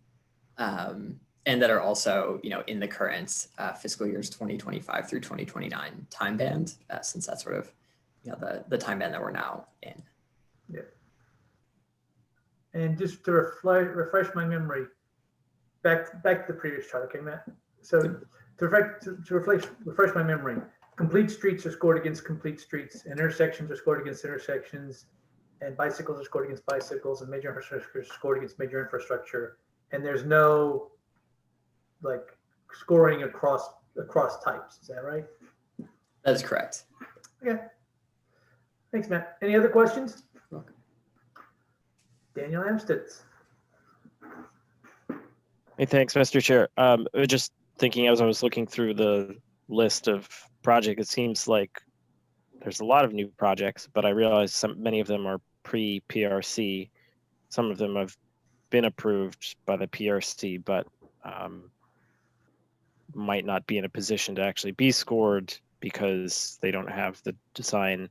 and that are also, in the current fiscal years 2025 through 2029 time band, since that's sort of, the time band that we're now in. Yeah. And just to refresh my memory, back to the previous chart, okay, Matt? So to refresh my memory, complete streets are scored against complete streets, and intersections are scored against intersections, and bicycles are scored against bicycles, and major infrastructure is scored against major infrastructure. And there's no like scoring across types. Is that right? That is correct. Okay. Thanks, Matt. Any other questions? Daniel Amstutz. Hey, thanks, Mr. Chair. Just thinking as I was looking through the list of projects, it seems like there's a lot of new projects, but I realize many of them are pre-PRC. Some of them have been approved by the PRC, but might not be in a position to actually be scored because they don't have the design,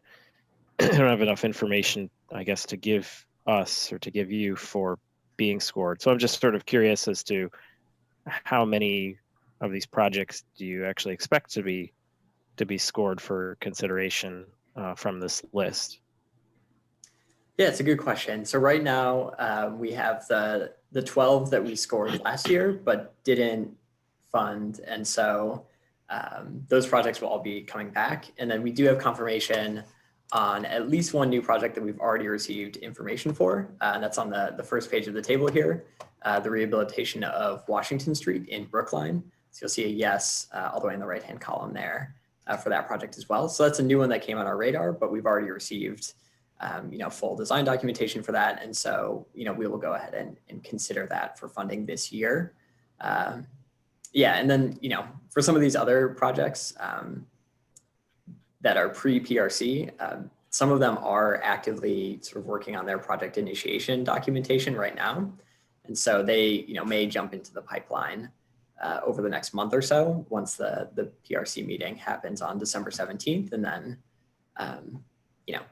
they don't have enough information, I guess, to give us or to give you for being scored. So I'm just sort of curious as to how many of these projects do you actually expect to be scored for consideration from this list? Yeah, it's a good question. So right now we have the 12 that we scored last year but didn't fund, and so those projects will all be coming back. And then we do have confirmation on at least one new project that we've already received information for, and that's on the first page of the table here, the rehabilitation of Washington Street in Brookline. So you'll see a yes all the way in the right-hand column there for that project as well. So that's a new one that came on our radar, but we've already received full design documentation for that. And so, we will go ahead and consider that for funding this year. Yeah, and then, for some of these other projects that are pre-PRC, some of them are actively sort of working on their project initiation documentation right now. And so they, may jump into the pipeline over the next month or so once the PRC meeting happens on December 17th. And then, and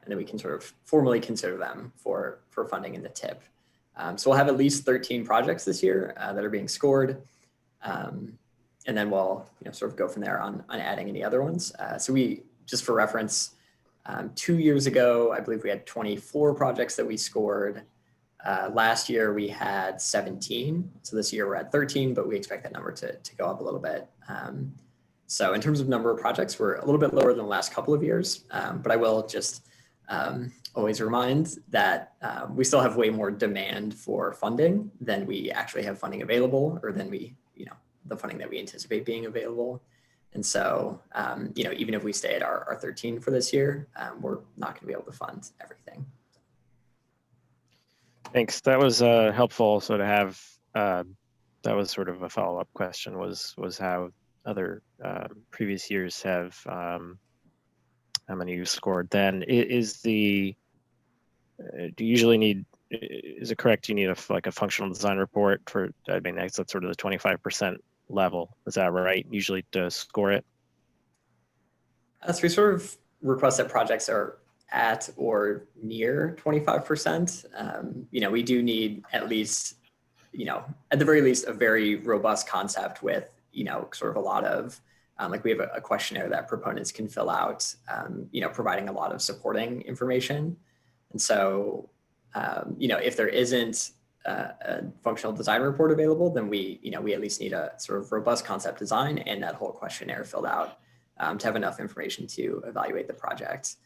then we can sort of formally consider them for funding in the TIP. So we'll have at least 13 projects this year that are being scored. And then we'll sort of go from there on adding any other ones. So we, just for reference, 2 years ago, I believe we had 24 projects that we scored. Last year we had 17. So this year we're at 13, but we expect that number to go up a little bit. So in terms of number of projects, we're a little bit lower than the last couple of years, but I will just always remind that we still have way more demand for funding than we actually have funding available, or than we, the funding that we anticipate being available. And so, even if we stay at our 13 for this year, we're not going to be able to fund everything. Thanks. That was helpful also to have. That was sort of a follow-up question, was how other previous years have, how many you scored then. Do you usually need, is it correct, you need a functional design report for, I mean, that's sort of the 25% level, is that right, usually to score it? So we sort of request that projects are at or near 25%. We do need at least, at the very least, a very robust concept with, sort of a lot of, we have a questionnaire that proponents can fill out, providing a lot of supporting information. And so, if there isn't a functional design report available, then we at least need a sort of robust concept design and that whole questionnaire filled out to have enough information to evaluate the project.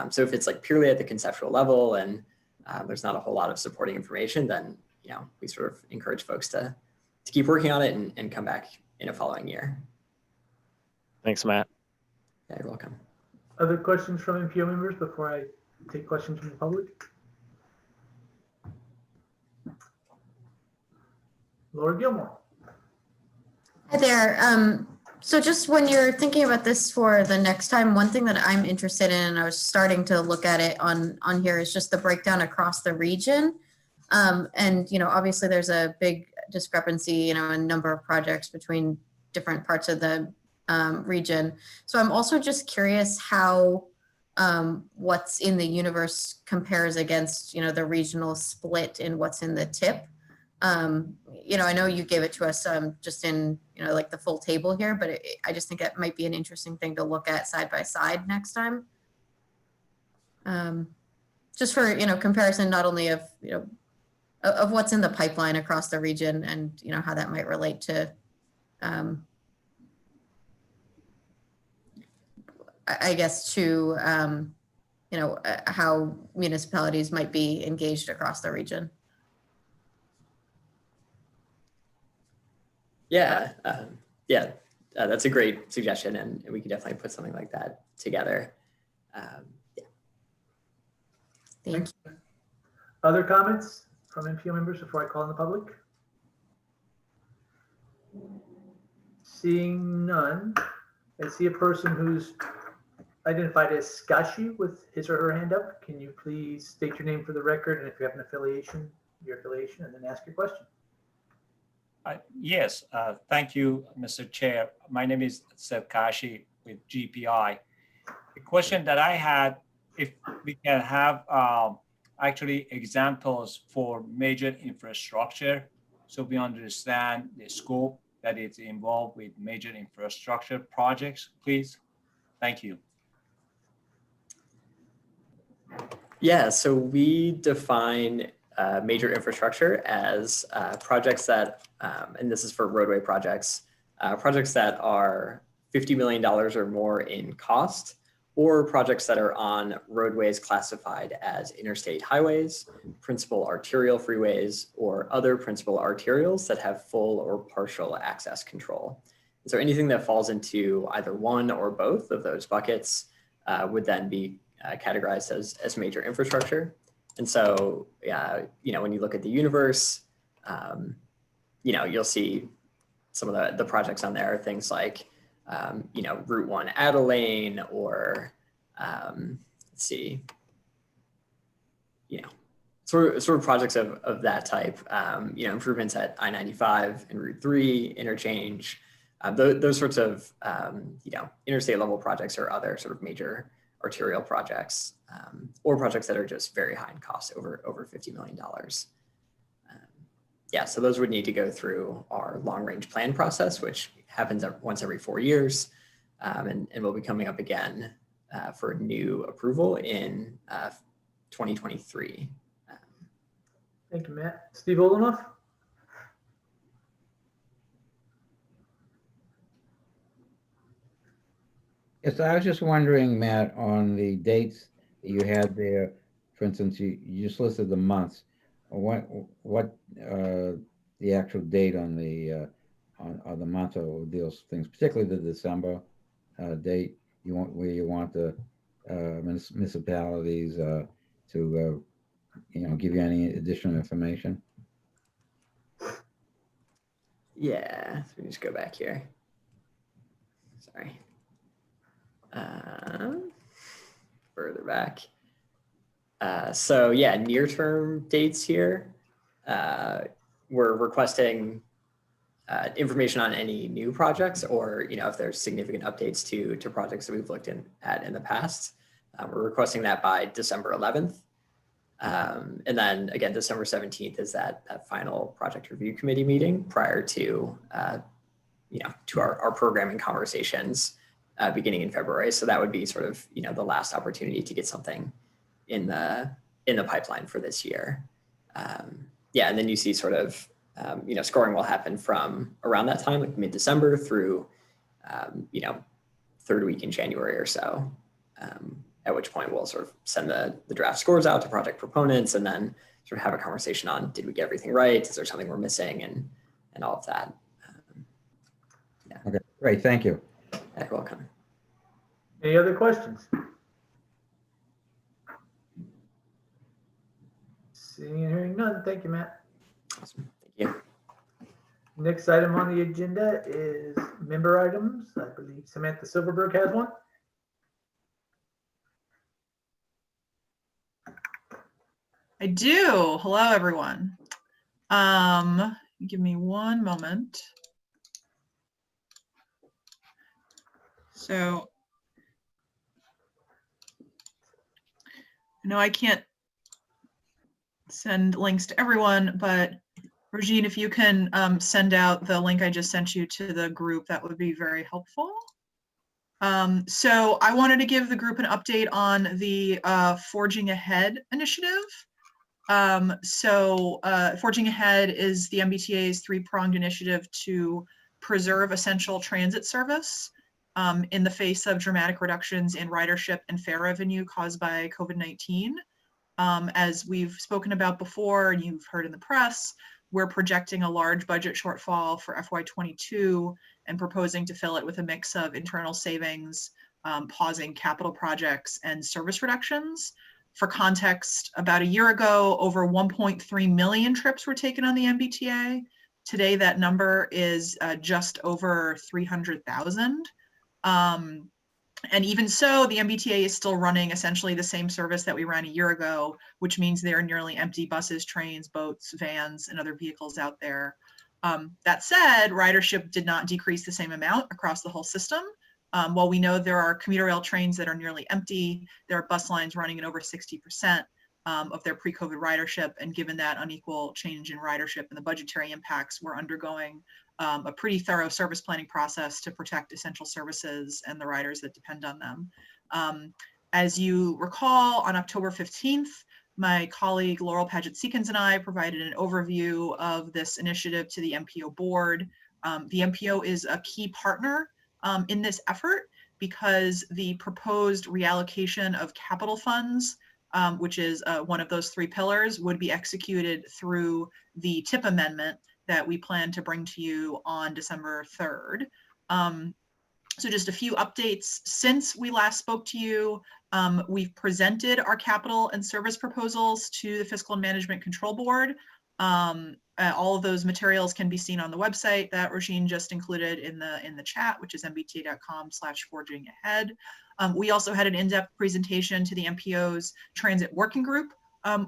So if it's purely at the conceptual level and there's not a whole lot of supporting information, then we sort of encourage folks to keep working on it and come back in a following year. Thanks, Matt. Yeah, you're welcome. Other questions from MPO members before I take questions from the public? Laura Gilmore. Hi there. So just when you're thinking about this for the next time, one thing that I'm interested in, and I was starting to look at it on here, is just the breakdown across the region. And, obviously there's a big discrepancy, in number of projects between different parts of the region. So I'm also just curious how what's in the universe compares against, the regional split in what's in the TIP. I know you gave it to us just in, the full table here, but I just think it might be an interesting thing to look at side by side next time. Just for, comparison, not only of, of what's in the pipeline across the region and, how that might relate to, I guess, to, how municipalities might be engaged across the region. Yeah, that's a great suggestion, and we could definitely put something like that together. Yeah. Thank you. Other comments? from MPO members before I call on the public? Seeing none, I see a person who's identified as Skashi with his or her hand up. Can you please state your name for the record, and if you have an affiliation, your affiliation, and then ask your question? Yes, thank you, Mr. Chair. My name is Kashi with GPI. The question that I had, if we can have actually examples for major infrastructure, so we understand the scope that is involved with major infrastructure projects, please. Thank you. Yeah, so we define major infrastructure as projects that, and this is for roadway projects, projects that are $50 million or more in cost, or projects that are on roadways classified as interstate highways, principal arterial freeways, or other principal arterials that have full or partial access control. So anything that falls into either one or both of those buckets would then be categorized as major infrastructure. And so, you know, when you look at the universe, you know, you'll see some of the projects on there, things like, you know, Route 1 Adeline, or let's see, you know, sort of projects of that type, you know, improvements at I-95 and Route 3 interchange, those sorts of, you know, interstate level projects or other sort of major arterial projects, or projects that are just very high in cost, over $50 million. Yeah, so those would need to go through our long range plan process, which happens once every 4 years, and will be coming up again for new approval in 2023. Thank you, Matt. Steve Olenoff? Yes, I was just wondering, Matt, on the dates that you had there. For instance, you just listed the months. What the actual date on the month of those things, particularly the December date, where you want the municipalities to you know, give you any additional information? Yeah, so we just go back here. Sorry. Further back. So yeah, near-term dates here. We're requesting information on any new projects, or, you know, if there's significant updates to projects that we've looked at in the past. We're requesting that by December 11th. And then again, December 17th is that final project review committee meeting prior to, you know, to our programming conversations beginning in February. So that would be sort of, you know, the last opportunity to get something in the pipeline for this year. Yeah, and then you see sort of, you know, scoring will happen from around that time, like mid-December through, you know, third week in January or so. At which point we'll sort of send the draft scores out to project proponents, and then sort of have a conversation on, did we get everything right? Is there something we're missing, and all of that. Yeah. Okay, great, thank you. You're welcome. Any other questions? Seeing and hearing none, thank you, Matt. Awesome, thank you. Next item on the agenda is member items. I believe Samantha Silverberg has one. I do. Hello, everyone. Give me one moment. So, I know I can't send links to everyone, but Regine, if you can send out the link I just sent you to the group, that would be very helpful. So I wanted to give the group an update on the Forging Ahead initiative. Forging Ahead is the MBTA's three-pronged initiative to preserve essential transit service in the face of dramatic reductions in ridership and fare revenue caused by COVID-19. As we've spoken about before, and you've heard in the press, we're projecting a large budget shortfall for FY22 and proposing to fill it with a mix of internal savings, pausing capital projects, and service reductions. For context, about a year ago, over 1.3 million trips were taken on the MBTA. Today, that number is just over 300,000. And even so, the MBTA is still running essentially the same service that we ran a year ago, which means there are nearly empty buses, trains, boats, vans, and other vehicles out there. That said, ridership did not decrease the same amount across the whole system. While we know there are commuter rail trains that are nearly empty, there are bus lines running at over 60% of their pre-COVID ridership. And given that unequal change in ridership and the budgetary impacts, we're undergoing a pretty thorough service planning process to protect essential services and the riders that depend on them. As you recall, on October 15th, my colleague Laurel Paget-Seekins and I provided an overview of this initiative to the MPO board. The MPO is a key partner in this effort because the proposed reallocation of capital funds, which is one of those three pillars, would be executed through the TIP amendment that we plan to bring to you on December 3rd. So just a few updates since we last spoke to you. We've presented our capital and service proposals to the Fiscal and Management Control Board. All of those materials can be seen on the website that Roisin just included in the chat, which is mbta.com/forgingahead. We also had an in-depth presentation to the MPO's Transit Working Group,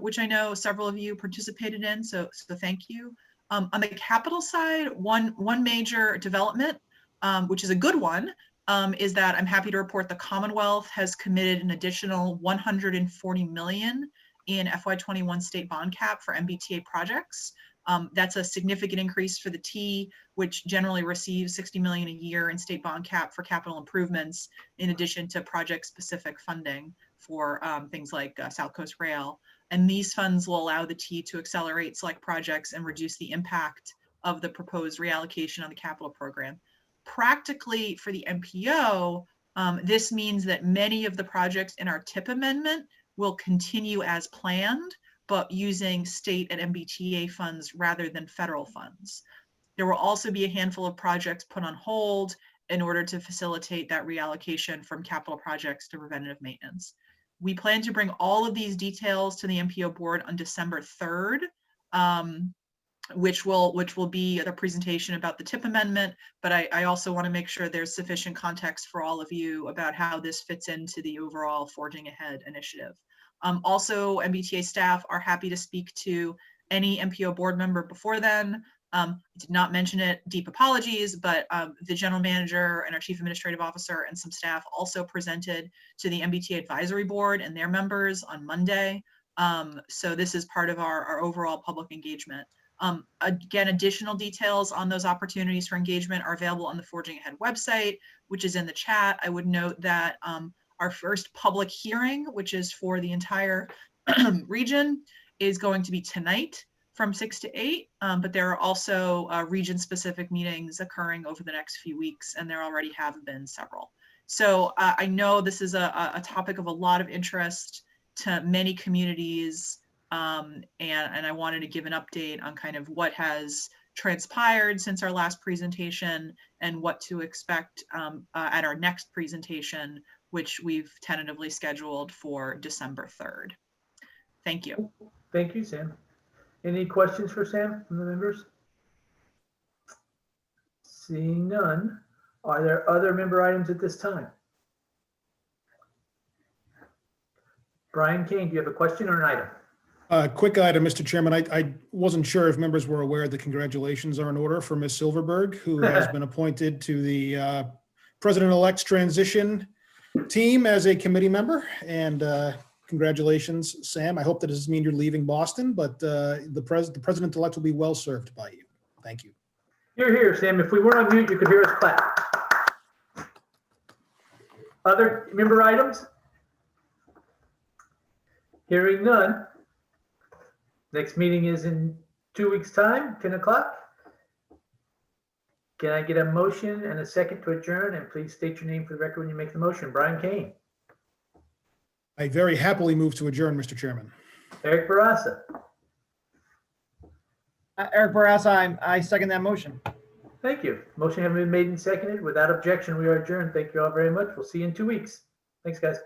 which I know several of you participated in, so thank you. On the capital side, one major development, which is a good one, is that I'm happy to report the Commonwealth has committed an additional $140 million in FY21 state bond cap for MBTA projects. That's a significant increase for the T, which generally receives $60 million a year in state bond cap for capital improvements, in addition to project-specific funding for things like South Coast Rail. And these funds will allow the T to accelerate select projects and reduce the impact of the proposed reallocation on the capital program. Practically for the MPO, this means that many of the projects in our TIP amendment will continue as planned, but using state and MBTA funds rather than federal funds. There will also be a handful of projects put on hold in order to facilitate that reallocation from capital projects to preventative maintenance. We plan to bring all of these details to the MPO board on December 3rd, which will be the presentation about the TIP amendment, but I also want to make sure there's sufficient context for all of you about how this fits into the overall Forging Ahead initiative. Also, MBTA staff are happy to speak to any MPO board member before then. I did not mention it, deep apologies, but the general manager and our chief administrative officer and some staff also presented to the MBTA advisory board and their members on Monday. So this is part of our overall public engagement. Again, additional details on those opportunities for engagement are available on the Forging Ahead website, which is in the chat. I would note that our first public hearing, which is for the entire region, is going to be tonight from 6 to 8, but there are also region-specific meetings occurring over the next few weeks, and there already have been several. So I know this is a topic of a lot of interest to many communities, and I wanted to give an update on kind of what has transpired since our last presentation and what to expect at our next presentation, which we've tentatively scheduled for December 3rd. Thank you. Thank you, Sam. Any questions for Sam from the members? Seeing none, are there other member items at this time? Brian Kane, do you have a question or an item? Quick item, Mr. Chairman. I wasn't sure if members were aware the congratulations are in order for Ms. Silverberg, who has been appointed to the President-elect's transition team as a committee member. And congratulations, Sam. I hope that doesn't mean you're leaving Boston, but the President-elect will be well served by you. Thank you. You're here, Sam. If we weren't on mute, you could hear us clap. Other member items? Hearing none. Next meeting is in 2 weeks' time, 10 o'clock. Can I get a motion and a second to adjourn? And please state your name for the record when you make the motion. Brian Kane. I very happily move to adjourn, Mr. Chairman. Eric Barassa. Eric Barassa, I second that motion. Thank you. Motion having been made and seconded. Without objection, we are adjourned. Thank you all very much. We'll see you in 2 weeks. Thanks, guys.